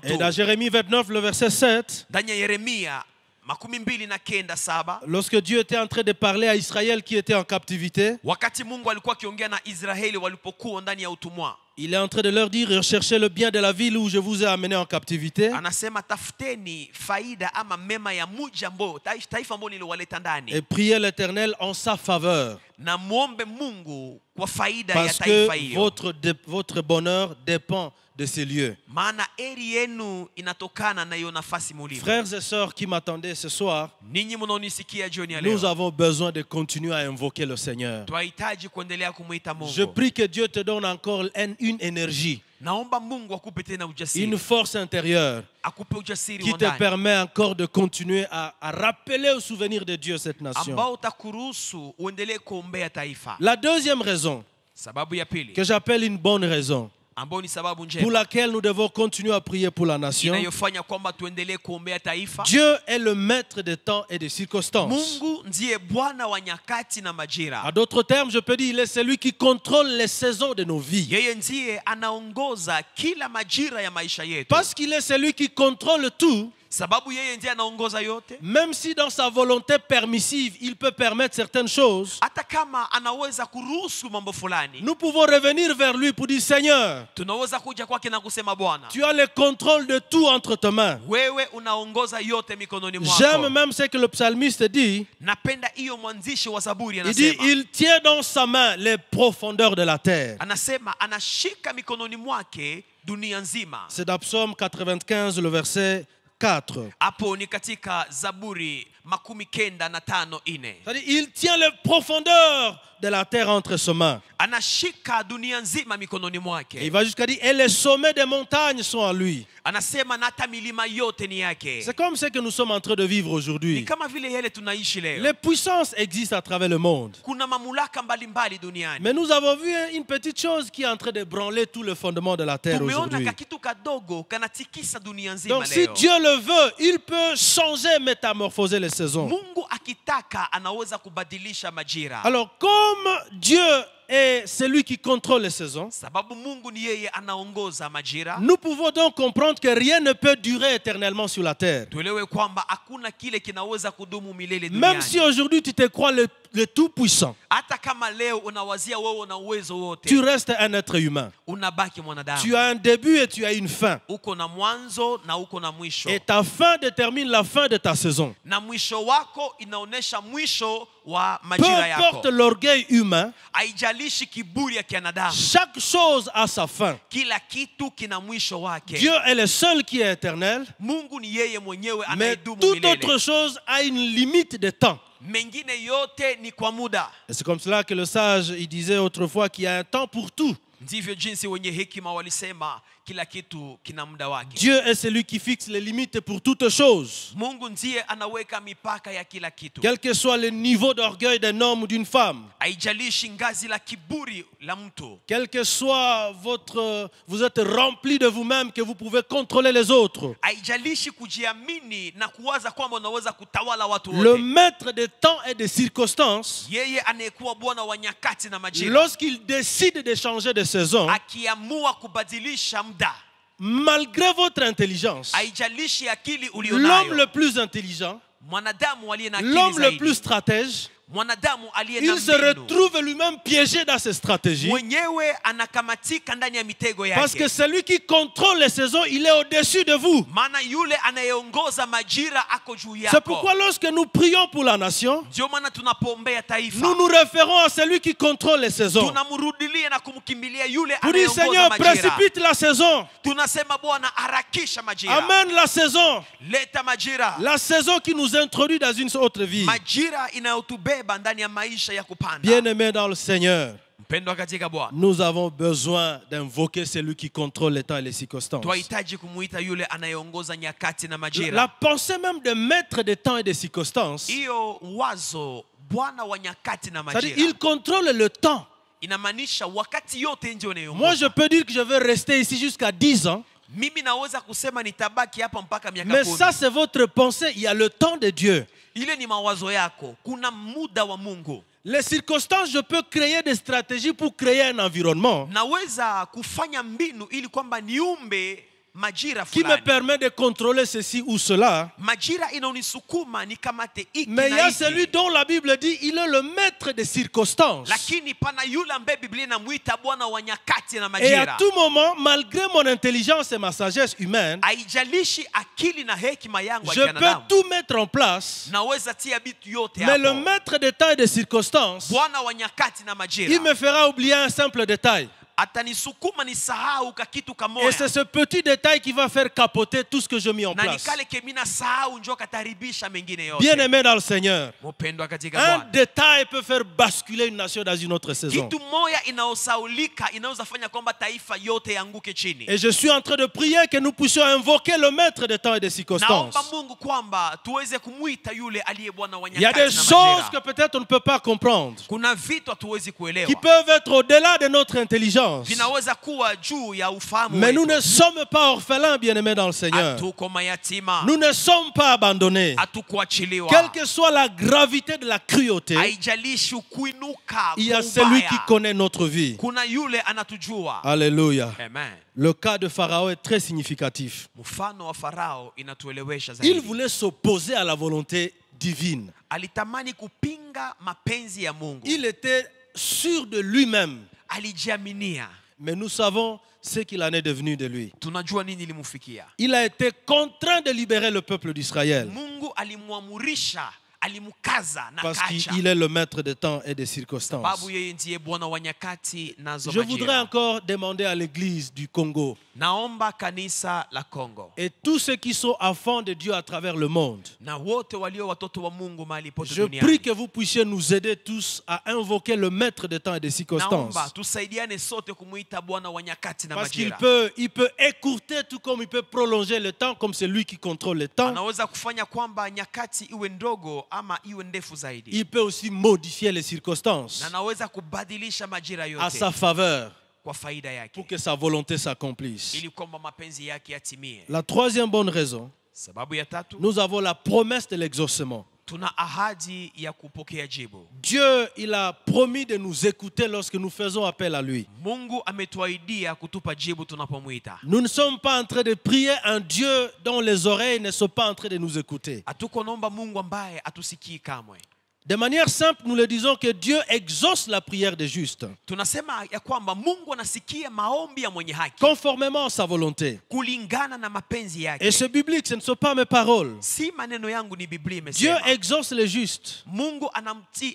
Et dans Jérémie 29, le verset 7, lorsque Dieu était en train de parler à Israël qui était en captivité, il est en train de leur dire, recherchez le bien de la ville où je vous ai amené en captivité. Et priez l'Éternel en sa faveur. Parce que votre bonheur dépend de ces lieux. Frères et sœurs qui m'attendaient ce soir, nous avons besoin de continuer à invoquer le Seigneur. Je prie que Dieu te donne encore une énergie, une force intérieure qui te permet encore de continuer à rappeler au souvenir de Dieu cette nation. La deuxième raison, que j'appelle une bonne raison, pour laquelle nous devons continuer à prier pour la nation. Dieu est le maître des temps et des circonstances. À d'autres termes, je peux dire, il est celui qui contrôle les saisons de nos vies. Parce qu'il est celui qui contrôle tout. Même si dans sa volonté permissive, il peut permettre certaines choses, nous pouvons revenir vers lui pour dire, Seigneur, tu as le contrôle de tout entre tes mains. J'aime même ce que le psalmiste dit. Il dit, il tient dans sa main les profondeurs de la terre. C'est dans Psaume 95, le verset 4. Il tient les profondeurs de la terre entre ses mains. Et il va jusqu'à dire, et les sommets des montagnes sont à lui. C'est comme ce que nous sommes en train de vivre aujourd'hui. Les puissances existent à travers le monde. Mais nous avons vu une petite chose qui est en train de branler tout le fondement de la terre aujourd'hui. Donc si Dieu le veut, il peut changer, métamorphoser les saisons. Alors comme Dieu est celui qui contrôle les saisons, nous pouvons donc comprendre que rien ne peut durer éternellement sur la terre. Même si aujourd'hui tu te crois le tout-puissant, tu restes un être humain. Tu as un début et tu as une fin. Et ta fin détermine la fin de ta saison. Peu importe l'orgueil humain, chaque chose a sa fin. Dieu est le seul qui est éternel, mais toute autre chose a une limite de temps. Et c'est comme cela que le sage il disait autrefois qu'il y a un temps pour tout. kila kitu kina muda wake. Dieu est celui qui fixe les limites pour toutes choses. Mungu ndiye anaweka mipaka ya kila kitu. Quel que soit le niveau d'orgueil d'un homme ou d'une femme. Haijalishi ngazi la kiburi la mtu. Quel que soit vous êtes rempli de vous-même que vous pouvez contrôler les autres. Haijalishi kujiamini na kuwaza kwamba unaweza kutawala watu wote. Le maître des temps et des circonstances, yeye anayekuwa bwana wa nyakati na majira, lorsqu'il décide de changer de saison, akiamua kubadilisha muda, malgré votre intelligence, haijalishi akili ulionayo, l'homme le plus intelligent, mwanadamu aliye na akili l'homme le zaidi, plus stratège, mwanadamu aliye na il se mbinu, retrouve lui-même piégé dans ses stratégies. mwenyewe anakamatika ndani ya mitego yake. Parce que celui qui contrôle les saisons, il est au-dessus de vous. Maana yule anayeongoza majira ako juu yako. C'est pourquoi lorsque nous prions pour la nation, ndio maana tunapoombea taifa, nous nous référons à celui qui contrôle les saisons. tunamrudilia na kumkimbilia yule Pour dire, anayeongoza Seigneur, majira. précipite la saison. Tunasema Bwana harakisha majira. Amène la saison. Leta majira. La saison qui nous introduit dans une autre vie. Majira inayotubeba ndani ya maisha ya kupanda. Bien-aimés dans le Seigneur, Mpendwa katika Bwana, nous avons besoin d'invoquer celui qui contrôle les temps et les circonstances. tunahitaji kumuita yule anayeongoza nyakati na majira. La pensée même de maître des temps et des circonstances, Hiyo wazo Bwana wa nyakati na majira, c'est-à-dire il contrôle le temps. inamaanisha wakati yote ndio anayeongoza. Moi, je peux dire que je vais rester ici jusqu'à 10 ans. Mimi naweza kusema nitabaki hapa mpaka miaka Mais 10. ça, c'est votre pensée. Il y a le temps de Dieu. Ile ni mawazo yako. Kuna muda wa Mungu. Les circonstances, je peux créer des stratégies pour créer un environnement Naweza kufanya mbinu ili kwamba niumbe majira qui me fulani. permet de contrôler ceci ou cela. Majira inaonisukuma nikamate iki Mais il y na a iki. celui dont la Bible dit il est le maître des circonstances. Lakini pana yule ambaye Biblia inamuita Bwana wa nyakati na Et à majira. tout moment, malgré mon intelligence et ma sagesse humaine, Haijalishi akili na hekima yangu ya je peux binadamu, tout mettre en place. naweza tia bitu yote Mais le hapo. maître des temps et des circonstances, Bwana wa nyakati na majira il me fera oublier un simple détail. atanisukuma nisahau ka kitu Et kamoja. c'est ce petit détail qui va faire capoter tout ce que je mis en Na place. nikale kemina sahau njo kataribisha mengine yote. Bien-aimé dans le Seigneur, Mpendwa katika un Bwana, détail peut faire basculer une nation dans une autre saison. kitu moja inaosaulika inaweza fanya kwamba taifa yote yanguke chini. Et je suis en train de prier que nous puissions invoquer le maître des temps et des circonstances. Naomba Mungu kwamba tuweze kumuita yule aliye Bwana wa Il y a nyakati des na choses que majira. peut-être on ne peut pas comprendre, Kuna vitu hatuwezi kuelewa, qui peuvent être au-delà de notre intelligence. vinaweza kuwa juu ya ufahamu Mais nous wetu. ne sommes pas orphelins, bien-aimés dans le Seigneur. Hatuko mayatima, Nous ne sommes pas abandonnés. hatukuachiliwa. Quelle que soit la gravité de la cruauté, Haijalishi kuinuka il y a kwa celui ubaya. qui connaît notre vie. Kuna yule anatujua. Alléluia. Amen. Le cas de Pharaon est très significatif. Mfano wa Farao inatuelewesha Il zaidi. voulait s'opposer à la volonté divine. Alitamani kupinga mapenzi ya Mungu. Il était sûr de lui-même. Alijiaminia. Mais nous savons ce qu'il en est devenu de lui. Tunajua nini ilimufikia. Il a été contraint de libérer le peuple d'Israël Mungu alimuamurisha, alimukaza na parce kacha. qu'il est le maître des temps et des circonstances. Sababu yeye ndiye Bwana wa nyakati nazo Je voudrais majira. encore demander à l'église du Congo Naomba kanisa la Kongo et tous ceux qui sont enfants de Dieu à travers le monde. na wote walio watoto wa Mungu mahali pote Je duniani. prie que vous puissiez nous aider tous à invoquer le maître des temps et des circonstances. Naomba tusaidiane sote kumuita Bwana wa nyakati na Parce qu'il majira. il peut écourter tout comme il peut prolonger le temps, comme c'est lui qui contrôle le temps. Anaweza kufanya kwamba nyakati iwe ndogo ama iwe ndefu zaidi. Il peut aussi modifier les circonstances Na anaweza kubadilisha majira à yote sa faveur kwa faida pour yake que sa volonté s'accomplisse. ili kwamba mapenzi yake yatimie. La troisième bonne raison, Sababu ya tatu, nous avons la promesse de l'exaucement. tuna ahadi ya kupokea jibu. Dieu, il a promis de nous écouter lorsque nous faisons appel à lui. Mungu ametuahidia kutupa jibu tunapomwita. Nous ne sommes pas en train de prier un Dieu dont les oreilles ne sont pas en train de nous écouter. Hatuko naomba Mungu ambaye atusikii kamwe. De manière simple, nous le disons que Dieu exauce la prière des justes, Tunasema ya kwamba Mungu anasikia maombi ya mwenye haki conformément à sa volonté. kulingana na mapenzi yake. Et c'est biblique, ce ne sont pas mes paroles. Si maneno yangu ni Biblia Dieu imesema. exauce les justes. Mungu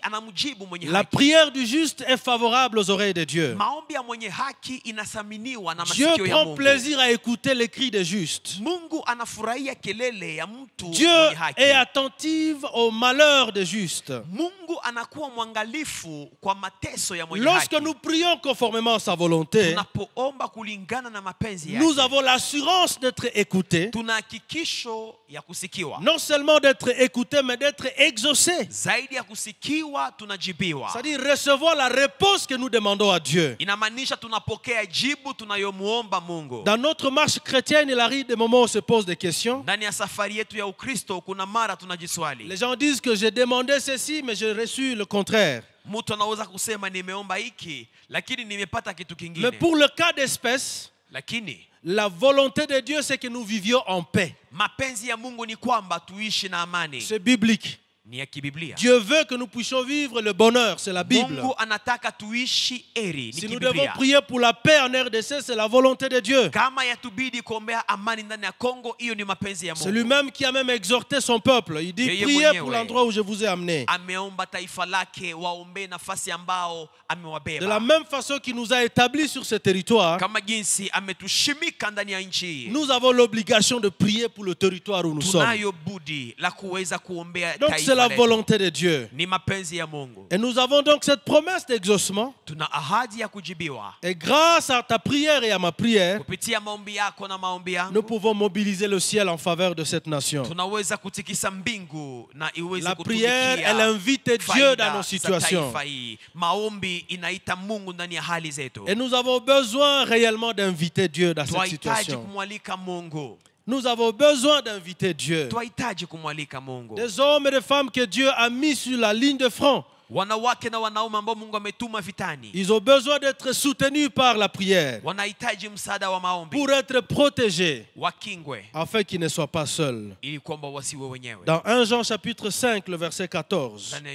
anamjibu mwenye La haki. prière du juste est favorable aux oreilles de Dieu. Maombi ya mwenye haki inathaminiwa na Dieu masikio ya prend Mungu. plaisir à écouter les cris des justes. Mungu anafurahia kelele ya mtu Dieu mwenye haki. est attentif au malheur des justes. Mungu anakuwa mwangalifu kwa mateso ya mwenye Lorsque haki. nous prions conformément à sa volonté, Tunapoomba kulingana na mapenzi yake, nous avons l'assurance d'être écoutés. tuna hakikisho ya kusikiwa. Non seulement d'être écoutés, mais d'être exaucés. Zaidi ya kusikiwa, tunajibiwa. C'est-à-dire recevoir la réponse que nous demandons à Dieu. Inamaanisha tunapokea jibu tunayomuomba Mungu. Dans notre marche chrétienne, il arrive des moments où on se pose des questions. Ndani ya safari yetu ya Ukristo kuna mara tunajiswali. Les gens disent que j'ai demandé ceci, mais j'ai reçu le contraire. Mtu anaweza kusema nimeomba hiki lakini nimepata kitu kingine. Mais pour le cas d'espèce, Lakini la volonté de Dieu, c'est que nous vivions en paix. mapenzi ya Mungu ni kwamba tuishi na amani. C'est biblique. Ni ya kibiblia. Dieu veut que nous puissions vivre le bonheur, c'est la Bible. Mungu anataka tuishi eri, ni Si nous devons kibiblia. prier pour la paix en RDC, c'est la volonté de Dieu. Kama yatubidi kuombea amani ndani ya Kongo, hiyo ni mapenzi ya C'est Mungu. lui-même qui a même exhorté son peuple. Il dit, Yeye priez mwenyewe pour l'endroit où je vous ai amené. Ameomba taifa lake waombe nafasi ambao De la amewabeba. même façon qu'il nous a établis sur ce territoire, Kama jinsi ametushimika ndani ya nchi hii, nous avons l'obligation de prier pour le territoire où nous sommes. tunayo budi la kuweza kuombea Donc c'est taifa la letu. volonté de Dieu. Ni mapenzi ya Mungu. Et nous avons donc cette promesse d'exaucement. Tuna ahadi ya kujibiwa. Et grâce à ta prière et à ma prière, Kupitia maombi yako na maombi nous yangu, pouvons mobiliser le ciel en faveur de cette nation. tunaweza kutikisa mbingu na iweze La prière, elle invite Dieu faida dans nos za situations. taifa hii. Maombi inaita Mungu ndani ya hali zetu. Et nous avons besoin réellement d'inviter Dieu dans cette Twahitaji situation. kumwalika Mungu. Nous avons besoin d'inviter Dieu. Twahitaji kumwalika Mungu. Des hommes et des femmes que Dieu a mis sur la ligne de front. Wanawake na wanaume ambao Mungu ametuma vitani, Ils ont besoin d'être soutenus par la prière wanahitaji msaada wa maombi, pour être protégés wakingwe afin qu'ils ne soient pas seuls. ili kwamba wasiwe wenyewe. Dans 1 Jean chapitre 5, le verset 14, Ndani ya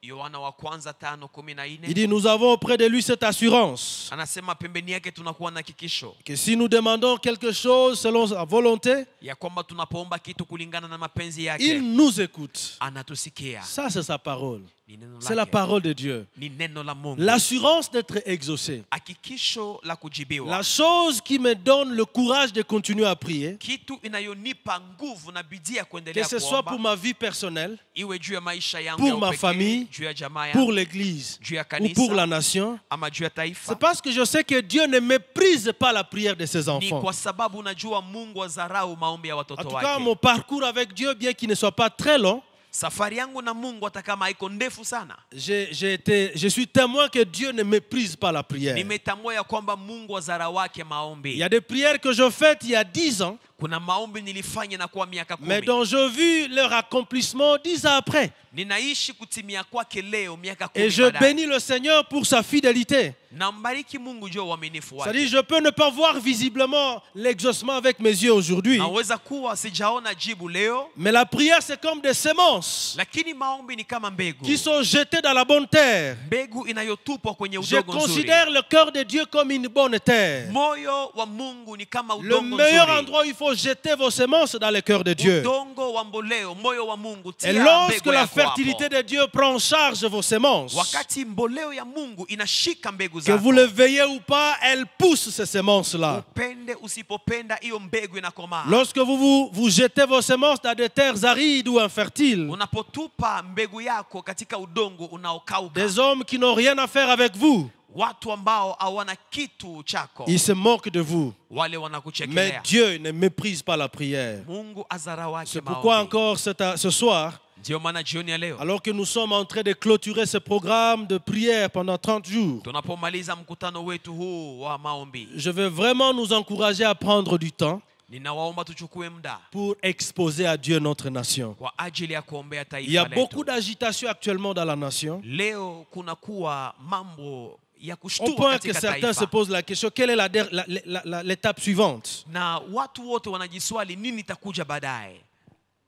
Yohana wa kwanza 5:14 il dit, nous avons auprès de lui cette assurance anasema pembeni yake tunakuwa na hakikisho que si nous demandons quelque chose selon sa volonté, ya kwamba tunapoomba kitu kulingana na mapenzi il yake nous écoute. anatusikia. Ça, c'est sa parole. Ni neno C'est la lake. parole de Dieu. Ni neno la Mungu. L'assurance d'être exaucé. Hakikisho la kujibiwa. La chose qui me donne le courage de continuer à prier, Kitu inayonipa nguvu na bidii ya que kuendelea ce soit pour kuomba, ma vie personnelle, iwe juu ya maisha yangu pour ya ma upekee, famille, juu ya jamaa pour yangu, l'Église juu ya ou kanisa, pour la nation, ama juu ya taifa, c'est parce que je sais que Dieu ne méprise pas la prière de ses ni enfants. kwa sababu najua Mungu azarau maombi ya En watoto tout cas, wake. mon parcours avec Dieu, bien qu'il ne soit pas très long, Safari yangu na Mungu hata kama haiko ndefu sana, je suis témoin que Dieu ne méprise pas la prière. nimetambua ya kwamba Mungu azara wake Il y maombi. a des prières que je fais il y a 10 ans, Kuna maombi nilifanya na kwa miaka mais 10. dont je vis leur accomplissement 10 ans après. Ninaishi kutimia kwake leo miaka Et 10 je baadaye. bénis le Seigneur pour sa fidélité. Na mbariki Mungu juu ya uaminifu wake. C'est-à-dire, je peux ne pas voir visiblement l'exaucement avec mes yeux aujourd'hui, Naweza kuwa sijaona jibu leo, mais la prière, c'est comme des semences lakini maombi ni kama mbegu. qui sont jetées dans la bonne terre. Mbegu inayotupwa kwenye Je udongo nzuri. considère le cœur de Dieu comme une bonne terre. Moyo wa Mungu ni kama Le udongo meilleur nzuri. endroit où il faut jeter vos semences dans le cœur de Dieu. Udongo wa mboleo, moyo wa Mungu, tia Et lorsque mbegu la yako fertilité hapo. de Dieu prend en charge vos semences, Wakati mboleo ya Mungu inashika mbegu que zako, vous le veillez ou pas, elle pousse ces semences-là. upende usipopenda, hiyo mbegu inakomaa. Lorsque vous jetez vos semences dans des terres arides ou infertiles, Unapotupa mbegu yako katika udongo unaokauka, des hommes qui n'ont rien à faire avec vous, watu ambao hawana kitu chako, ils se moquent de vous. wale Mais wanakuchekelea. Dieu ne méprise pas la prière. Mungu azara wake C'est pourquoi maombi. encore ce soir, Ndio maana jioni ya leo alors que nous sommes en train de clôturer ce programme de prière pendant 30 jours, tunapomaliza mkutano wetu huu wa maombi, je veux vraiment nous encourager à prendre du temps ninawaomba tuchukue muda pour exposer à Dieu notre nation. kwa ajili ya kuombea Il y a taifa beaucoup letu. d'agitation actuellement dans la nation, Leo kuna kuwa mambo ya au kushtua point que katika certains se taifa, posent la question, quelle est l'étape suivante? na watu wote wanajiswali nini itakuja baadaye.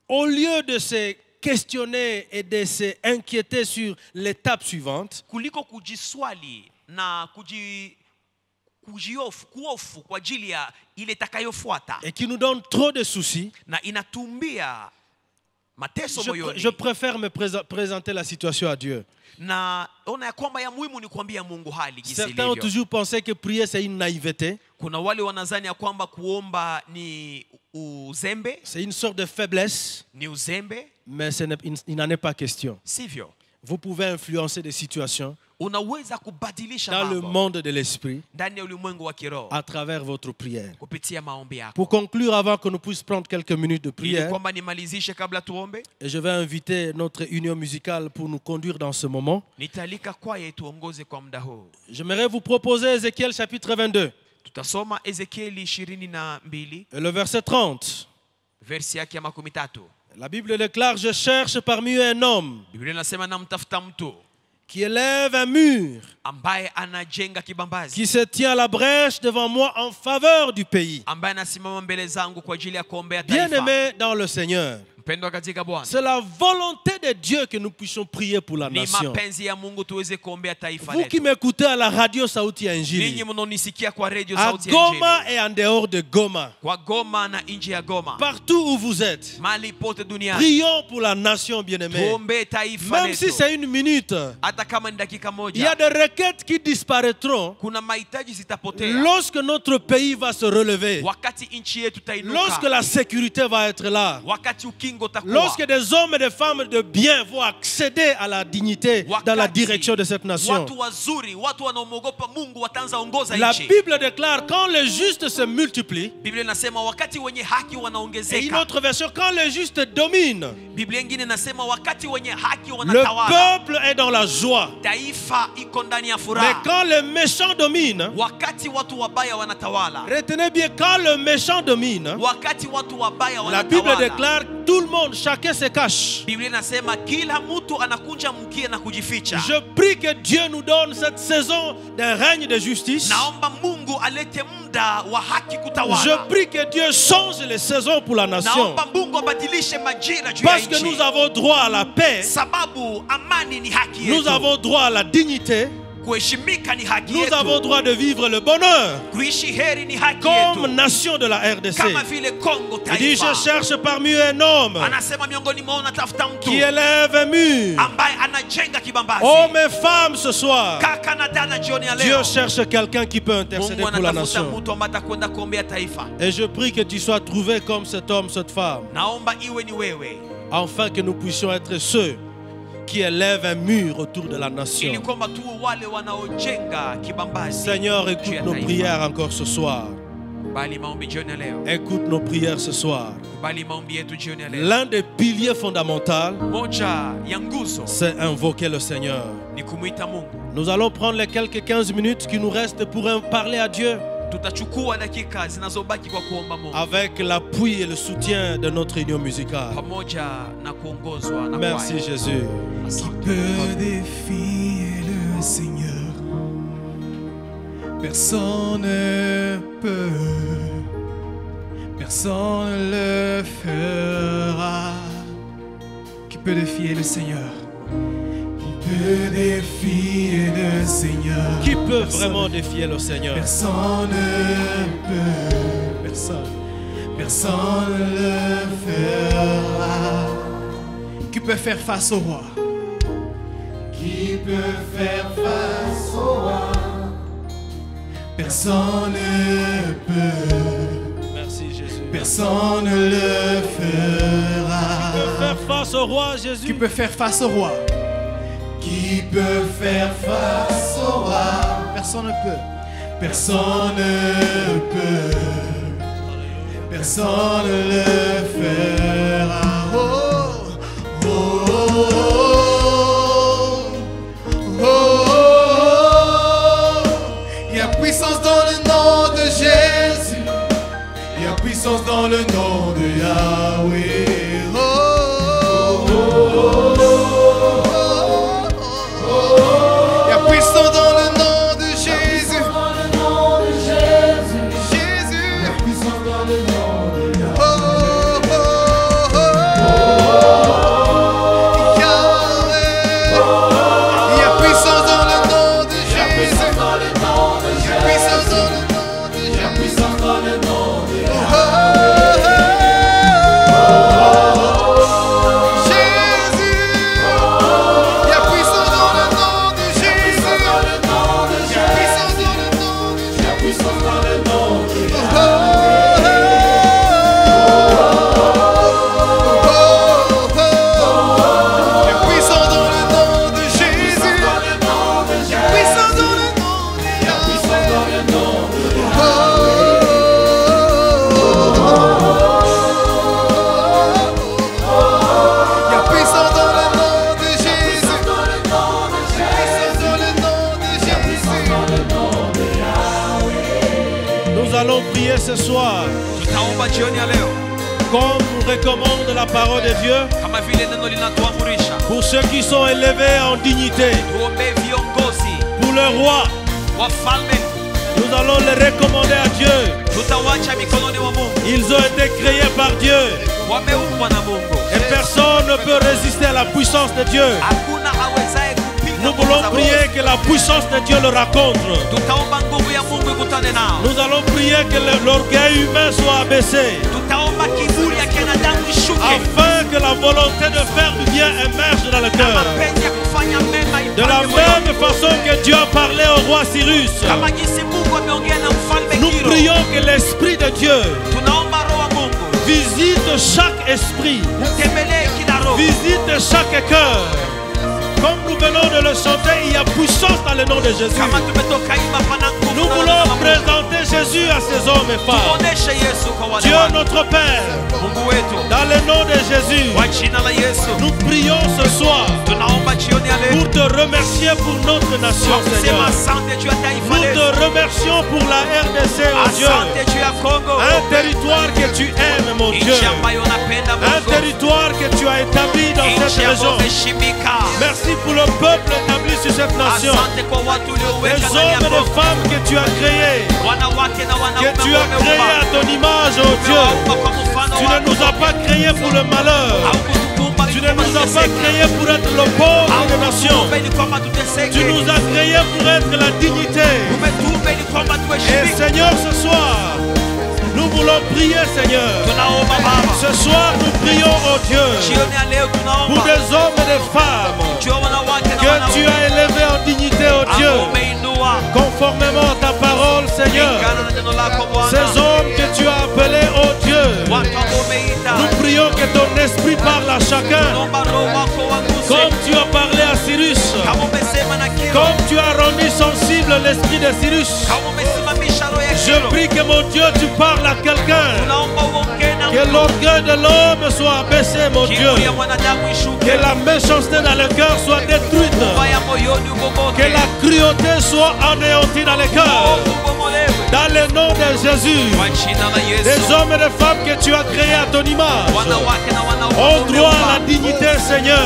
Au lieu de se questionner et de se inquiéter sur l'étape suivante, Kuliko kujiswali na kuofu kwa ajili ya ile itakayofuata, et qui nous donne trop de soucis, na inatumbia mateso moyoni. je préfère me présenter la situation à Dieu. Na ona ya kwamba ya muhimu ni kuambia Mungu hali jinsi Certains ont ilivyo. toujours pensé que prier c'est une naïveté. Kuna wale wanazani ya kwamba kuomba ni uzembe. C'est une sorte de faiblesse. Ni uzembe. Mais il n'en est pas question. Sivyo. Vous pouvez influencer des situations Unaweza kubadilisha dans le mambo monde de l'esprit ndani ya ulimwengu wa kiroho à travers votre prière. kupitia maombi yako. Pour conclure, avant que nous puissions prendre quelques minutes de Ili prière, kwamba nimalizishe kabla tuombe, et je vais inviter notre union musicale pour nous conduire dans ce moment. nitalika kwaya tuongoze kwa muda huu. J'aimerais vous proposer Ézéchiel chapitre 22. Tutasoma Ezekieli 22 Et le verset 30. versi yake ya 13. La Bible déclare: je cherche parmi eux un homme Biblia inasema namtafuta mtu qui élève un mur, ambaye anajenga kibambazi, qui se tient à la brèche devant moi en faveur du pays. ambaye anasimama mbele zangu kwa ajili ya kuombea Bien taifa. aimé dans le Seigneur, Mpendwa katika Bwana, c'est la volonté de Dieu que nous puissions prier pour la ni nation. mapenzi ya Mungu tuweze kuombea taifa Vous qui letu. m'écoutez à la radio Sauti ya Injili, Ninyi mnaonisikia kwa radio à Sauti ya Goma Injili, et en dehors de Goma, kwa Goma na nje ya Goma, partout où vous êtes, mahali pote duniani, prions pour la nation bien-aimée. tuombee taifa Même si letu. c'est une minute, Hata kama ni dakika il y a moja, des requêtes qui disparaîtront kuna mahitaji zitapotea lorsque notre pays va se relever, wakati nchi yetu lorsque tainuka, la sécurité va être là, wakati ukingo takuwa, lorsque des hommes et des femmes de bien vont accéder à la dignité dans la direction de cette nation. watu wazuri, watu wanaomwogopa Mungu wataanza ongoza La nchi. Bible déclare: quand les justes se multiplient, Biblia inasema wakati wenye haki et une wanaongezeka. autre version: quand les justes dominent, Biblia nyingine inasema wakati wenye haki le wanatawala, peuple est dans la joie. taifa iko ndani ya Mais furaha. quand les méchants dominent, Wakati watu wabaya wanatawala, retenez bien, quand le méchant domine, wakati watu wabaya la Bible wanatawala, déclare: tout le monde, chacun se cache. Biblia inasema kila mtu anakunja mkia na kujificha. Je prie que Dieu nous donne cette saison d'un règne de justice. Naomba Mungu alete muda wa haki Je kutawala. prie que Dieu change les saisons pour la nation. Naomba Mungu abadilishe majira juu ya Parce que nchi. nous avons droit à la paix, Sababu amani ni haki nous yetu. avons droit à la dignité, Kuheshimika ni haki nous yetu. avons droit de vivre le bonheur Kuishi heri ni haki comme yetu. nation de la RDC. Kama vile Kongo Il dit: taifa. je cherche parmi eux un homme Anasema miongoni mwao natafuta mtu qui élève un mur. ambaye anajenga kibambazi. Oh mes femmes, ce soir, Kaka na dada jioni ya leo, Dieu cherche quelqu'un qui peut intercéder Mungu pour la anatafuta nation. mtu ambaye atakwenda kuombea taifa. Et je prie que tu sois trouvé comme cet homme, cette femme, Naomba iwe ni wewe, afin que nous puissions être ceux qui élèvent un mur autour de la ili nation. kwamba tuwe wale wanaojenga kibambazi. Seigneur, juu ya écoute nos taifa. prières encore ce soir. Bali maombi jioni ya leo. Écoute nos prières ce soir. Bali maombi yetu jioni ya leo. L'un des piliers fondamentaux, Moja ya nguzo c'est invoquer le Seigneur. ni kumuita Mungu. Nous allons prendre les quelques 15 minutes qui nous restent pour parler à Dieu Tutachukua dakika zinazobaki kwa kuomba Mungu avec l'appui et le soutien de notre union musicale. pamoja na kuongozwa na Merci kwaya. Jésus. Asante. Peut défier le Seigneur. Personne ne peut, personne ne le fera. Qui peut défier le Seigneur? Qui peut défier le Seigneur? Qui peut Personne. vraiment défier le Seigneur? Personne ne peut, personne ne le fera. Qui peut faire face au roi? Qui peut faire face au roi? Personne ne peut, Merci Jésus. personne ne le fera. Qui peut faire face au roi Jésus? Qui peut faire face au roi? Qui peut faire face au roi? Personne ne peut. Personne ne peut. Personne ne le fera. Oh, oh, oh, oh, oh. Il y a puissance dans le nom de Jésus. Il y a puissance dans le nom de Yahweh. Oh, oh, oh, oh, oh. Il y a puissance dans le nom de Jésus. Jésus. Il y a puissance dans le nom de Yahweh. Oh, oh, oh. Yahweh. Il y a puissance dans le nom de Jésus. Il y a puissance dans le nom de Jésus. Il y a puissance dans le nom de Jésus. Il y a puissance dans le nom de Jésus. allons prier ce soir. Comme nous recommande la parole de Dieu, pour ceux qui sont élevés en dignité, pour le roi, nous allons les recommander à Dieu. Ils ont été créés par Dieu. Et personne ne peut résister à la puissance de Dieu. Nous voulons prier que la puissance de Dieu le rencontre. Nous allons prier que l'orgueil humain soit abaissé, afin que la volonté de faire du bien émerge dans le cœur. De la même façon que Dieu a parlé au roi Cyrus, nous prions que l'Esprit de Dieu visite chaque esprit, visite chaque cœur. Comme nous venons de le chanter, il y a puissance dans le nom de Jésus. Nous voulons présenter Jésus à ces hommes et femmes. Dieu notre Père, dans le nom de Jésus, nous prions ce soir pour te remercier pour notre nation, Seigneur. Nous te remercions pour la RDC, oh Dieu. Un territoire que tu aimes, mon Dieu. Un territoire que tu as établi dans cette région. Merci pour le peuple établi sur cette nation. Les hommes et les femmes que tu as créés, que tu as créés à ton image, oh Dieu. Tu ne nous as pas créés pour le malheur. Tu ne nous as pas créés pour être le pauvre des nations. Tu nous as créés pour être la dignité. Et Seigneur, ce soir, nous voulons prier, Seigneur. Ce soir, nous prions, oh Dieu, pour des hommes et des femmes que tu as élevés en dignité, oh Dieu, conformément à ta parole, Seigneur. Ces hommes que tu as appelés, oh Dieu, nous prions que ton esprit parle à chacun. Comme tu as parlé à Cyrus, comme tu as rendu sensible l'esprit de Cyrus, je prie que mon Dieu, tu parles à quelqu'un. Que l'orgueil de l'homme soit abaissé, mon Dieu. Que la méchanceté dans le cœur soit détruite. Que la cruauté soit anéantie dans le cœur. Dans le nom de Jésus, des hommes et des femmes que tu as créés à ton image ont droit à la dignité, Seigneur.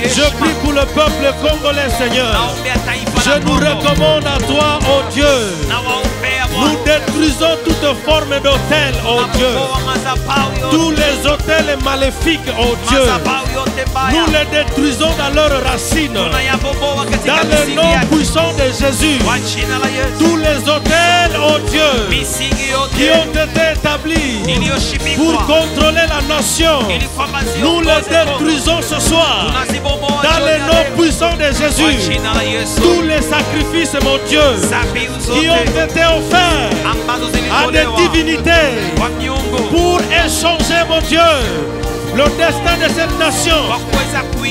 Je prie pour le peuple congolais, Seigneur. Je nous recommande à toi, oh Dieu. Nous détruisons toute forme d'autel, oh Dieu. Tous les autels maléfiques, oh Dieu. Nous les détruisons dans leurs racines. Dans le nom puissant de Jésus. Tous les autels, oh Dieu, qui ont été établis pour contrôler la nation, nous les détruisons ce soir. Dans le nom puissant de Jésus. Tous les sacrifices, mon Dieu, qui ont été offerts à des divinités pour échanger, mon Dieu, le destin de cette nation.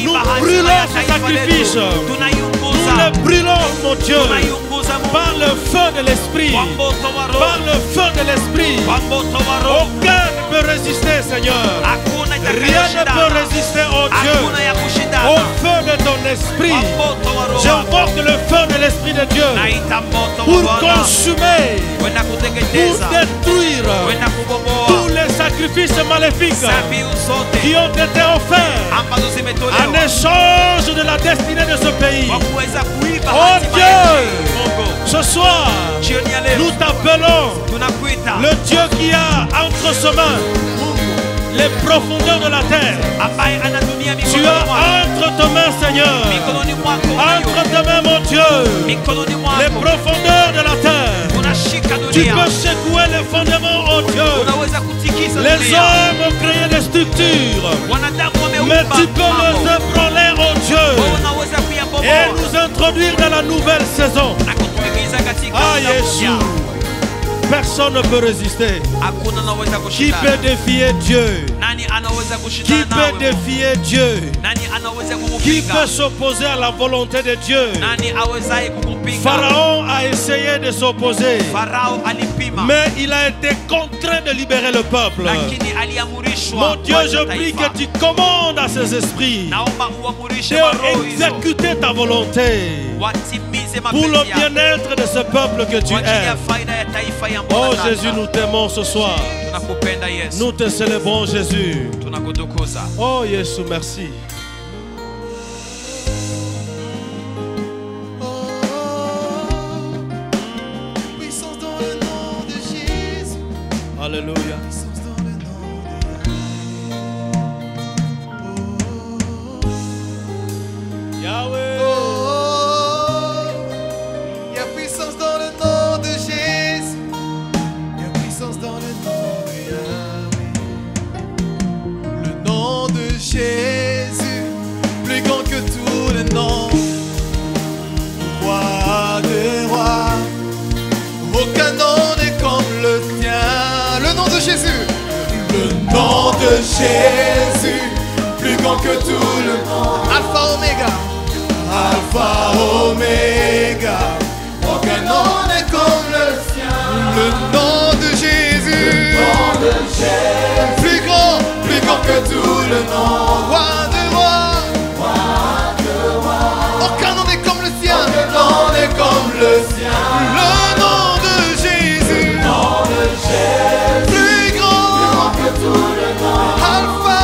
Nous brûlons ces sacrifices. Nous les brûlons, mon Dieu, par le feu de l'Esprit. Par le feu de l'Esprit. Aucun ne peut résister, Seigneur. Rien ne peut résister, oh Dieu, au feu de ton esprit. J'invoque le feu de l'Esprit de Dieu pour consumer, pour détruire tous les sacrifices maléfiques qui ont été offerts en échange de la destinée de ce pays. Oh Dieu, ce soir, nous t'appelons le Dieu qui a entre ses mains les profondeurs de la terre. Tu as entre tes mains, Seigneur, entre tes mains, mon Dieu, les profondeurs de la terre. Tu peux secouer les fondements, oh Dieu. Les hommes ont créé des structures, mais tu peux les ébranler, oh Dieu, et nous introduire dans la nouvelle saison. Ah, Jésus. Personne ne peut résister. Qui peut défier Dieu? Qui peut défier Dieu? Qui peut s'opposer à la volonté de Dieu? Pharaon a essayé de s'opposer, mais il a été contraint de libérer le peuple. Mon Dieu, je prie que tu commandes à ces esprits d'exécuter ta volonté pour le bien-être de ce peuple que tu aimes. Oh Jésus, nous t'aimons ce soir. Nous te célébrons, Jésus. Oh Jésus, merci. Puissance dans le nom de Jésus. Alléluia. Puissance dans le nom de Yahweh. Oh, il y a puissance dans le nom de Jésus. Il y a puissance dans le nom de Yahweh. Le nom de Jésus, plus grand que tout le nom. Roi des rois, aucun nom n'est comme le tien. Le nom de Jésus. Le nom de Jésus, plus grand que tout le monde. Alpha Oméga. Alpha Oméga, aucun nom n'est comme le sien. Le nom de Jésus, le nom de Jésus, plus grand que tout le nom. Roi de rois, aucun nom n'est comme le sien. Aucun nom n'est comme le sien. Le nom de Jésus, le nom de Jésus, plus grand que tout le nom. Alpha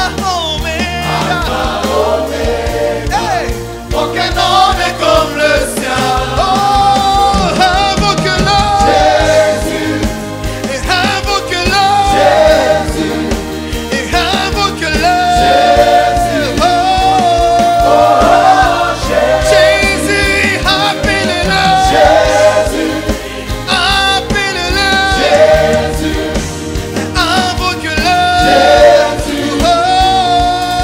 Oméga, hey, aucun nom n'est comme le sien. Oh, invoque-le, Jésus, et invoque-le, Jésus, et invoque-le, Jésus. Oh, Jésus, appelle-le, Jésus, appelle-le, Jésus, invoque-le, Jésus.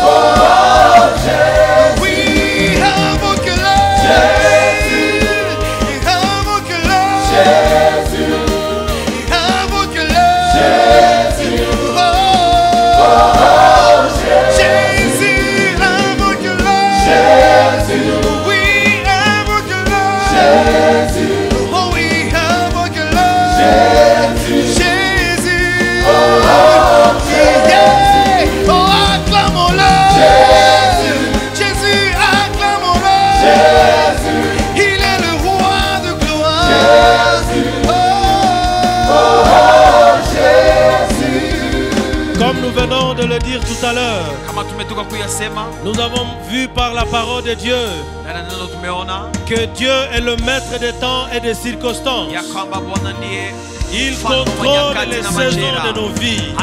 Oh, oui, invoque-le, Jésus, invoque-le, Jésus, invoque-le, Jésus. Oh, Jésus, invoque-le, Jésus. Oui, invoque-le, Jésus. Oh oui, invoque-le, Jésus. Jésus. Oh, yeah. Oh, acclamons-le, Jésus. Jésus, acclamons-le, Jésus. Il est le roi de gloire, Jésus. Oh, Jésus. Comme nous venons de le dire tout à l'heure, nous avons vu par la parole de Dieu que Dieu est le maître des temps et des circonstances. Il contrôle les saisons de nos vies.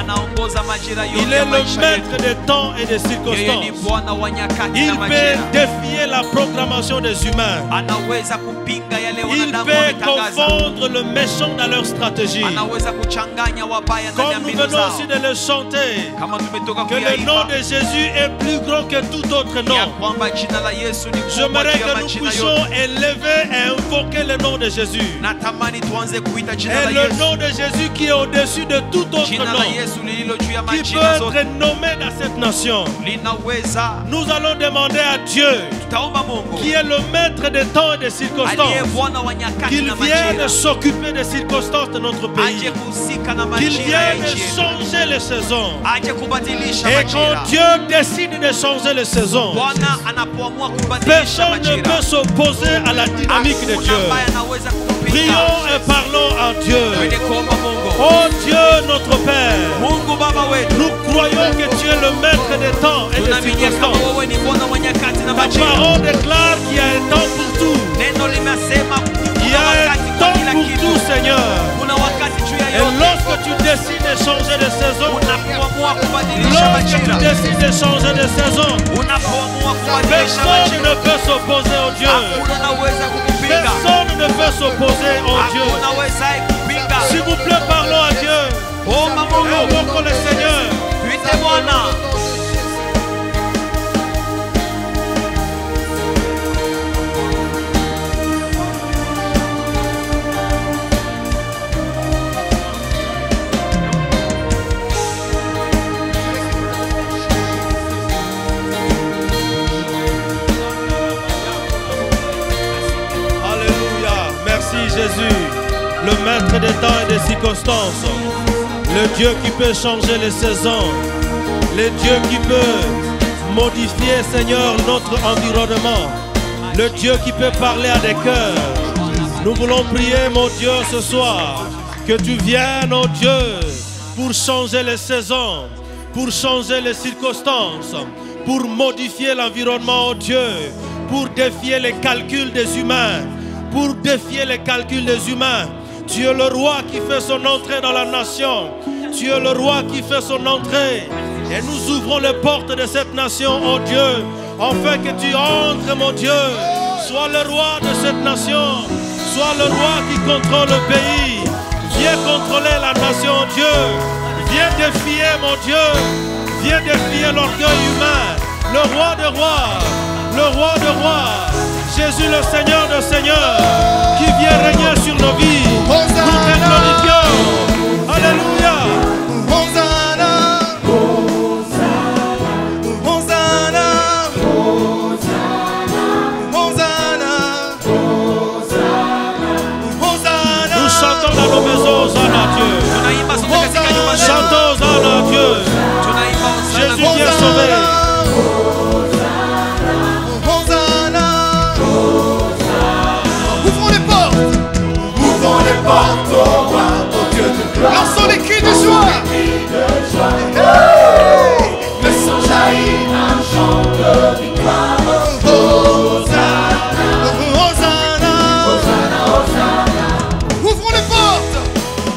Il est le maître des temps et des circonstances. Il peut défier la programmation des humains. Il peut confondre le méchant dans leur stratégie. Comme nous venons aussi de le chanter, que le nom de Jésus est plus grand que tout autre nom. J'aimerais que nous puissions élever et invoquer le nom de Jésus. Et le nom de Jésus qui est au-dessus de tout autre nom, qui peut être nommé dans cette nation. Nous allons demander à Dieu, qui est le maître des temps et des circonstances, qu'il vienne s'occuper des circonstances de notre pays, qu'il vienne changer les saisons. Et quand Dieu décide de changer les saisons, personne ne peut s'opposer à la dynamique de Dieu. Prions et parlons à Dieu. Oh Dieu notre Père, nous croyons que tu es le maître des temps et des circonstances. Ta parole déclare qu'il y a un temps pour tout. Il y a un temps pour tout, Seigneur. Et lorsque tu décides de changer de saison, lorsque tu décides de changer de saison, personne ne peut s'opposer au Dieu. Personne ne peut s'opposer au Dieu. S'il vous plaît, parlons à Dieu. Invoquons le Seigneur. Alléluia. le maître des temps et des circonstances, le Dieu qui peut changer les saisons, le Dieu qui peut modifier, Seigneur, notre environnement, le Dieu qui peut parler à des cœurs. Nous voulons prier, mon Dieu, ce soir, que tu viennes, oh Dieu, pour changer les saisons, pour changer les circonstances, pour modifier l'environnement, oh Dieu, pour défier les calculs des humains, pour défier les calculs des humains. Tu es le roi qui fait son entrée dans la nation. Tu es le roi qui fait son entrée. Et nous ouvrons les portes de cette nation, oh Dieu, afin que tu entres, mon Dieu. Sois le roi de cette nation. Sois le roi qui contrôle le pays. Viens contrôler la nation, oh Dieu. Viens défier, mon Dieu. Viens défier l'orgueil humain. Le roi de rois. Le roi de rois. Jésus le Seigneur de seigneurs. Qui vient régner sur nos vies. Nous te glorifions. Alléluia. Chantons à Dieu. Jésus vient sauver. Ouvrons les portes. Ouvrons les portes au roi, au Dieu de gloire. Lançons les cris de joie. Laissons jaillir un chant de victoire. Hosanna, Hosanna, Hosanna, Hosanna. ouvrons les portes.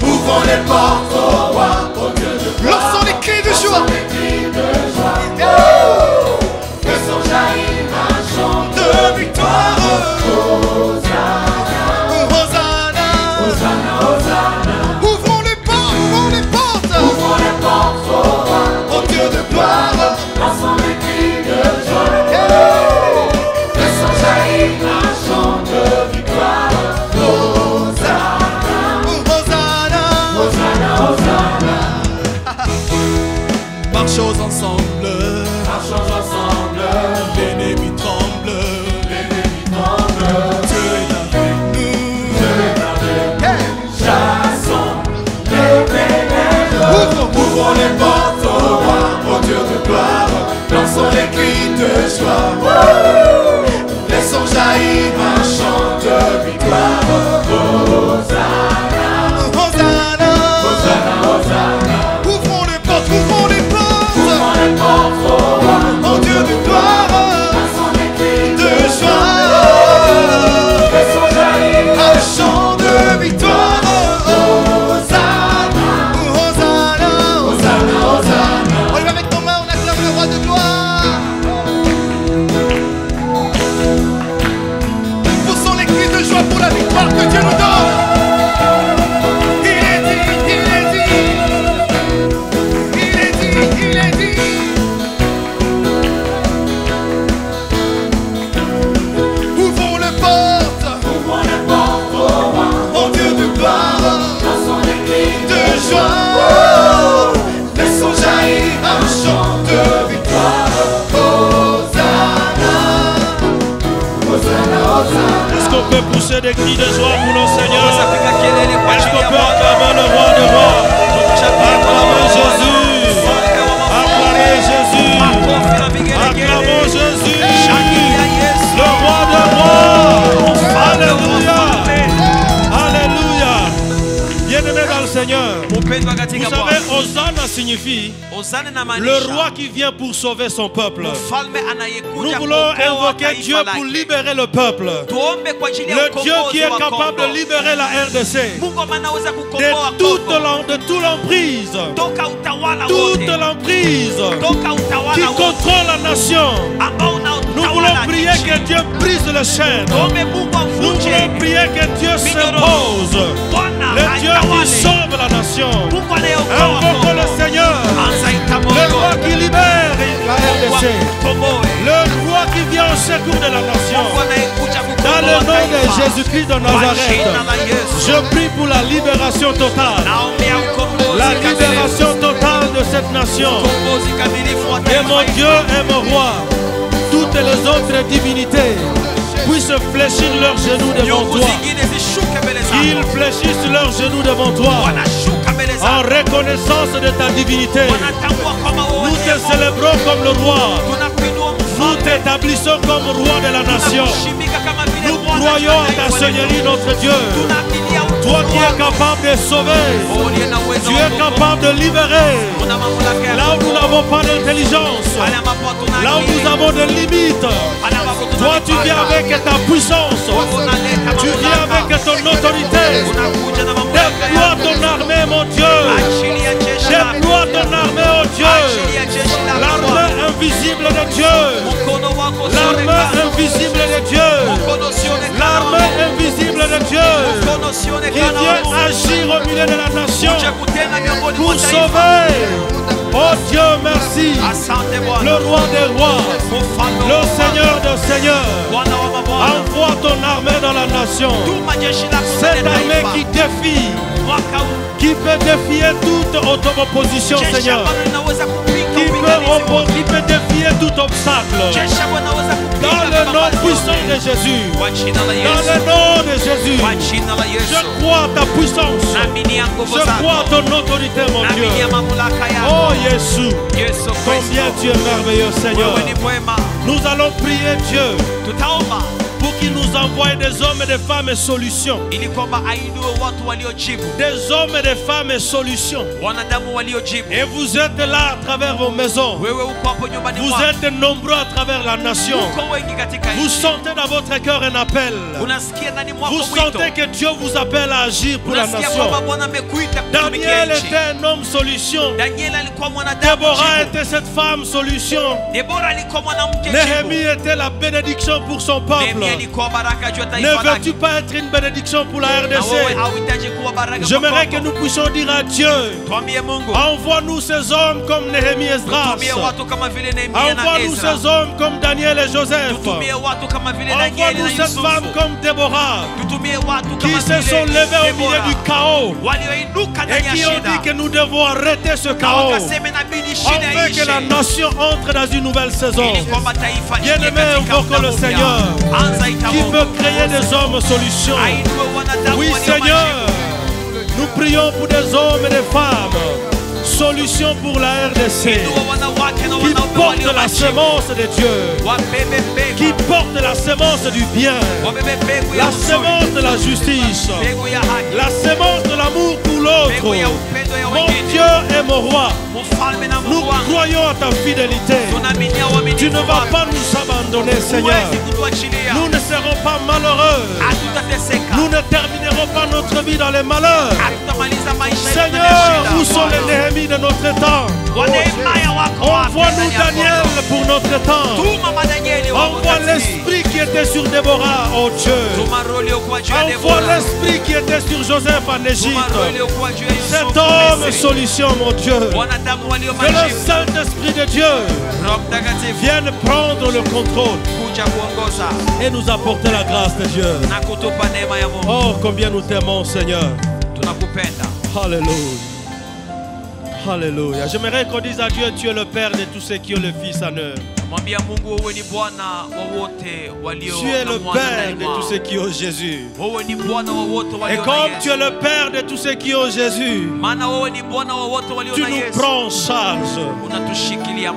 Ouvrons les portes au roi, au Dieu de gloire. Lançons les cris de joie. Laissons jaillir un chant De victoire. Hosanna, Hosanna, Hosanna, Hosanna. ouvrons les portes. Ouvrons les portes. Ouvrons les portes au roi, au Dieu de gloire. Lançons les cris de joie. Laissons jaillir un chant de victoire. Hosanna, Hosanna, Hosanna, Hosanna. marchons ensemble. Marchons ensemble, L'ennemi tremble. l'ennemi tremble. Dieu est avec nous. Dieu est avec nous. Chassons les ténèbres. Ouvrons les portes au roi, au Dieu de gloire. Lançons les cris de joie. Laissons jaillir un chant de victoire. Hosanna, Hosanna, Hosanna, Hosanna. ouvrons les portes. Ouvrons les portes. Ouvrons les portes au roi, Au Dieu de gloire. lançons les cris De joie. Laissons jaillir Un chant de victoire. Hosanna, Hosanna, Hosanna, Hosanna. on lève avec nos mains, on acclame le roi de gloire. Poussons les cris de joie pour la victoire que Dieu nous donne. Il est dit, il est dit. Il est dit, il est dit. Ouvrons les portes, Ouvrons les portes au roi, au Dieu de gloire. lançons les cris De joie, laissons jaillir un chant de victoire. Hosanna, Hosanna, Hosanna. Est-ce qu'on peut pousser des cris de joie pour le Seigneur? Est-ce qu'on peut acclamer le roi de rois? Acclamez Jésus. Acclamez Jésus. Acclamons Jésus. Le roi de rois. Alléluia. Alléluia. Bien-aimé dans le Seigneur. Vous savez, Hosanna signifie le roi qui vient pour sauver son peuple. Nous voulons invoquer Dieu pour libérer le peuple. Le Dieu qui est capable de libérer la RDC de toute l'emprise. Toute l'emprise qui contrôle la nation. Nous voulons prier que Dieu brise les chaînes. Nous voulons prier que Dieu s'impose. Le Dieu qui sauve la nation. Invoquons le Seigneur. Le roi qui libère la RDC. Le roi qui vient au secours de la nation. Dans le nom de Jésus-Christ de Nazareth, je prie pour la libération totale. La libération totale de cette nation. Et mon Dieu et mon roi, toutes les autres divinités puissent fléchir leurs genoux devant toi. Qu'ils fléchissent leurs genoux devant toi. En reconnaissance de ta divinité. Nous te célébrons comme le roi. Nous t'établissons comme roi de la nation. Nous croyons à ta Seigneurie, notre Dieu. Toi qui es capable de sauver. Tu es capable de libérer. Là où nous n'avons pas d'intelligence. Là où nous avons des limites. Toi tu viens avec ta puissance. Tu viens avec ton autorité. Déploie ton armée, mon Dieu. Déploie ton armée, oh Dieu. L'armée invisible de Dieu. L'armée invisible de Dieu. L'armée invisible de Dieu. Qui vient agir au milieu de la nation pour sauver. Oh Dieu, merci. Le roi des rois. Le Seigneur des seigneurs. Envoie ton armée dans la nation. Cette armée qui défie. Qui peut défier toute opposition, Seigneur. Qui peut défier tout obstacle. Dans le nom puissant de Jésus. Dans le nom de Jésus. Je crois à ta puissance. Je crois à ton autorité, mon Dieu. Oh Jésus. Combien tu es merveilleux, Seigneur. Nous allons prier Dieu pour qu'il nous envoie des hommes et des femmes et solutions. Des hommes et des femmes et solutions. Et vous êtes là à travers vos maisons. Vous êtes nombreux à travers la nation. Vous sentez dans votre cœur un appel. Vous sentez que Dieu vous appelle à agir pour la nation. Daniel était un homme solution. Déborah était cette femme solution. Néhémie était la bénédiction pour son peuple. Ne veux-tu pas être une bénédiction pour la RDC? J'aimerais que nous puissions dire à Dieu, envoie-nous ces hommes comme Néhémie et Esdras. Envoie-nous ces hommes comme Daniel et Joseph. Envoie-nous cette femme comme Déborah, qui se sont levés au milieu du chaos et qui ont dit que nous devons arrêter ce chaos. On veut que la nation entre dans une nouvelle saison. Bien-aimé, invoque le Seigneur qui veut créer des hommes solutions. Oui, Seigneur, nous prions pour des hommes et des femmes. Solution pour la RDC. Qui porte la semence de Dieu. Qui porte la semence du bien. La semence de la justice. La semence de l'amour pour l'autre. Mon Dieu et mon roi. Nous croyons à ta fidélité. Tu ne vas pas nous abandonner, Seigneur. Nous ne serons pas malheureux. Nous ne terminerons pas notre vie dans les malheurs. Seigneur, où sont les Néhémies de notre temps? Envoie-nous Daniel pour notre temps. Envoie l'esprit qui était sur Déborah, oh Dieu. Envoie l'esprit qui était sur Joseph en Égypte. Cet homme solution, mon Dieu. Que le Saint-Esprit de Dieu vienne prendre le contrôle et nous apporter la grâce de Dieu. Oh, combien nous t'aimons, Seigneur. Alléluia. Alléluia. J'aimerais qu'on dise à Dieu, tu es le Père de tous ceux qui ont le Fils en eux. Tu es le Père de tous ceux qui ont Jésus. Et comme tu es le Père de tous ceux qui ont Jésus, tu nous prends en charge.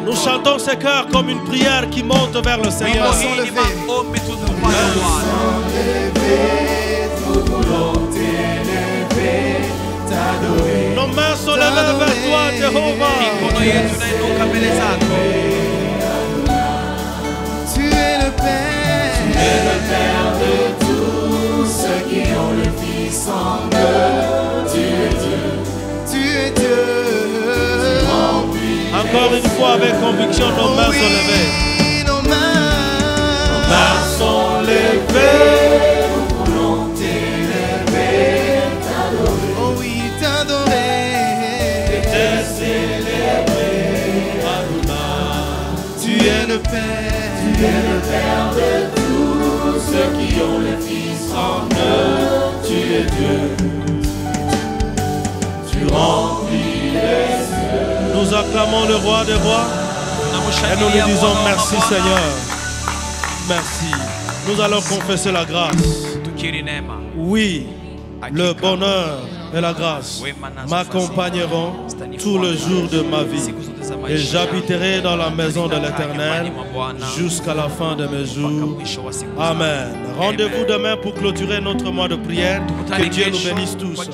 Nous chantons ces chœurs comme une prière qui monte vers le Seigneur. Nos mains sont levées vers toi, Jéhovah. Tu es le Père. Tu es le Père de tous ceux qui ont le Fils en eux. Tu es Dieu. Tu es Dieu. Encore une fois avec conviction, nos mains sont levées. Nos mains sont levées. Tu es le Père de tous ceux qui ont le Fils en eux. Tu es Dieu. Tu remplis les cieux. Nous acclamons le roi des rois et nous lui disons merci Seigneur. Merci. Nous allons confesser la grâce. Oui, le bonheur et la grâce m'accompagneront tout le jour de ma vie. Et j'habiterai dans la maison de l'Éternel jusqu'à la fin de mes jours. Amen. Rendez-vous demain pour clôturer notre mois de prière. Que Dieu nous bénisse tous.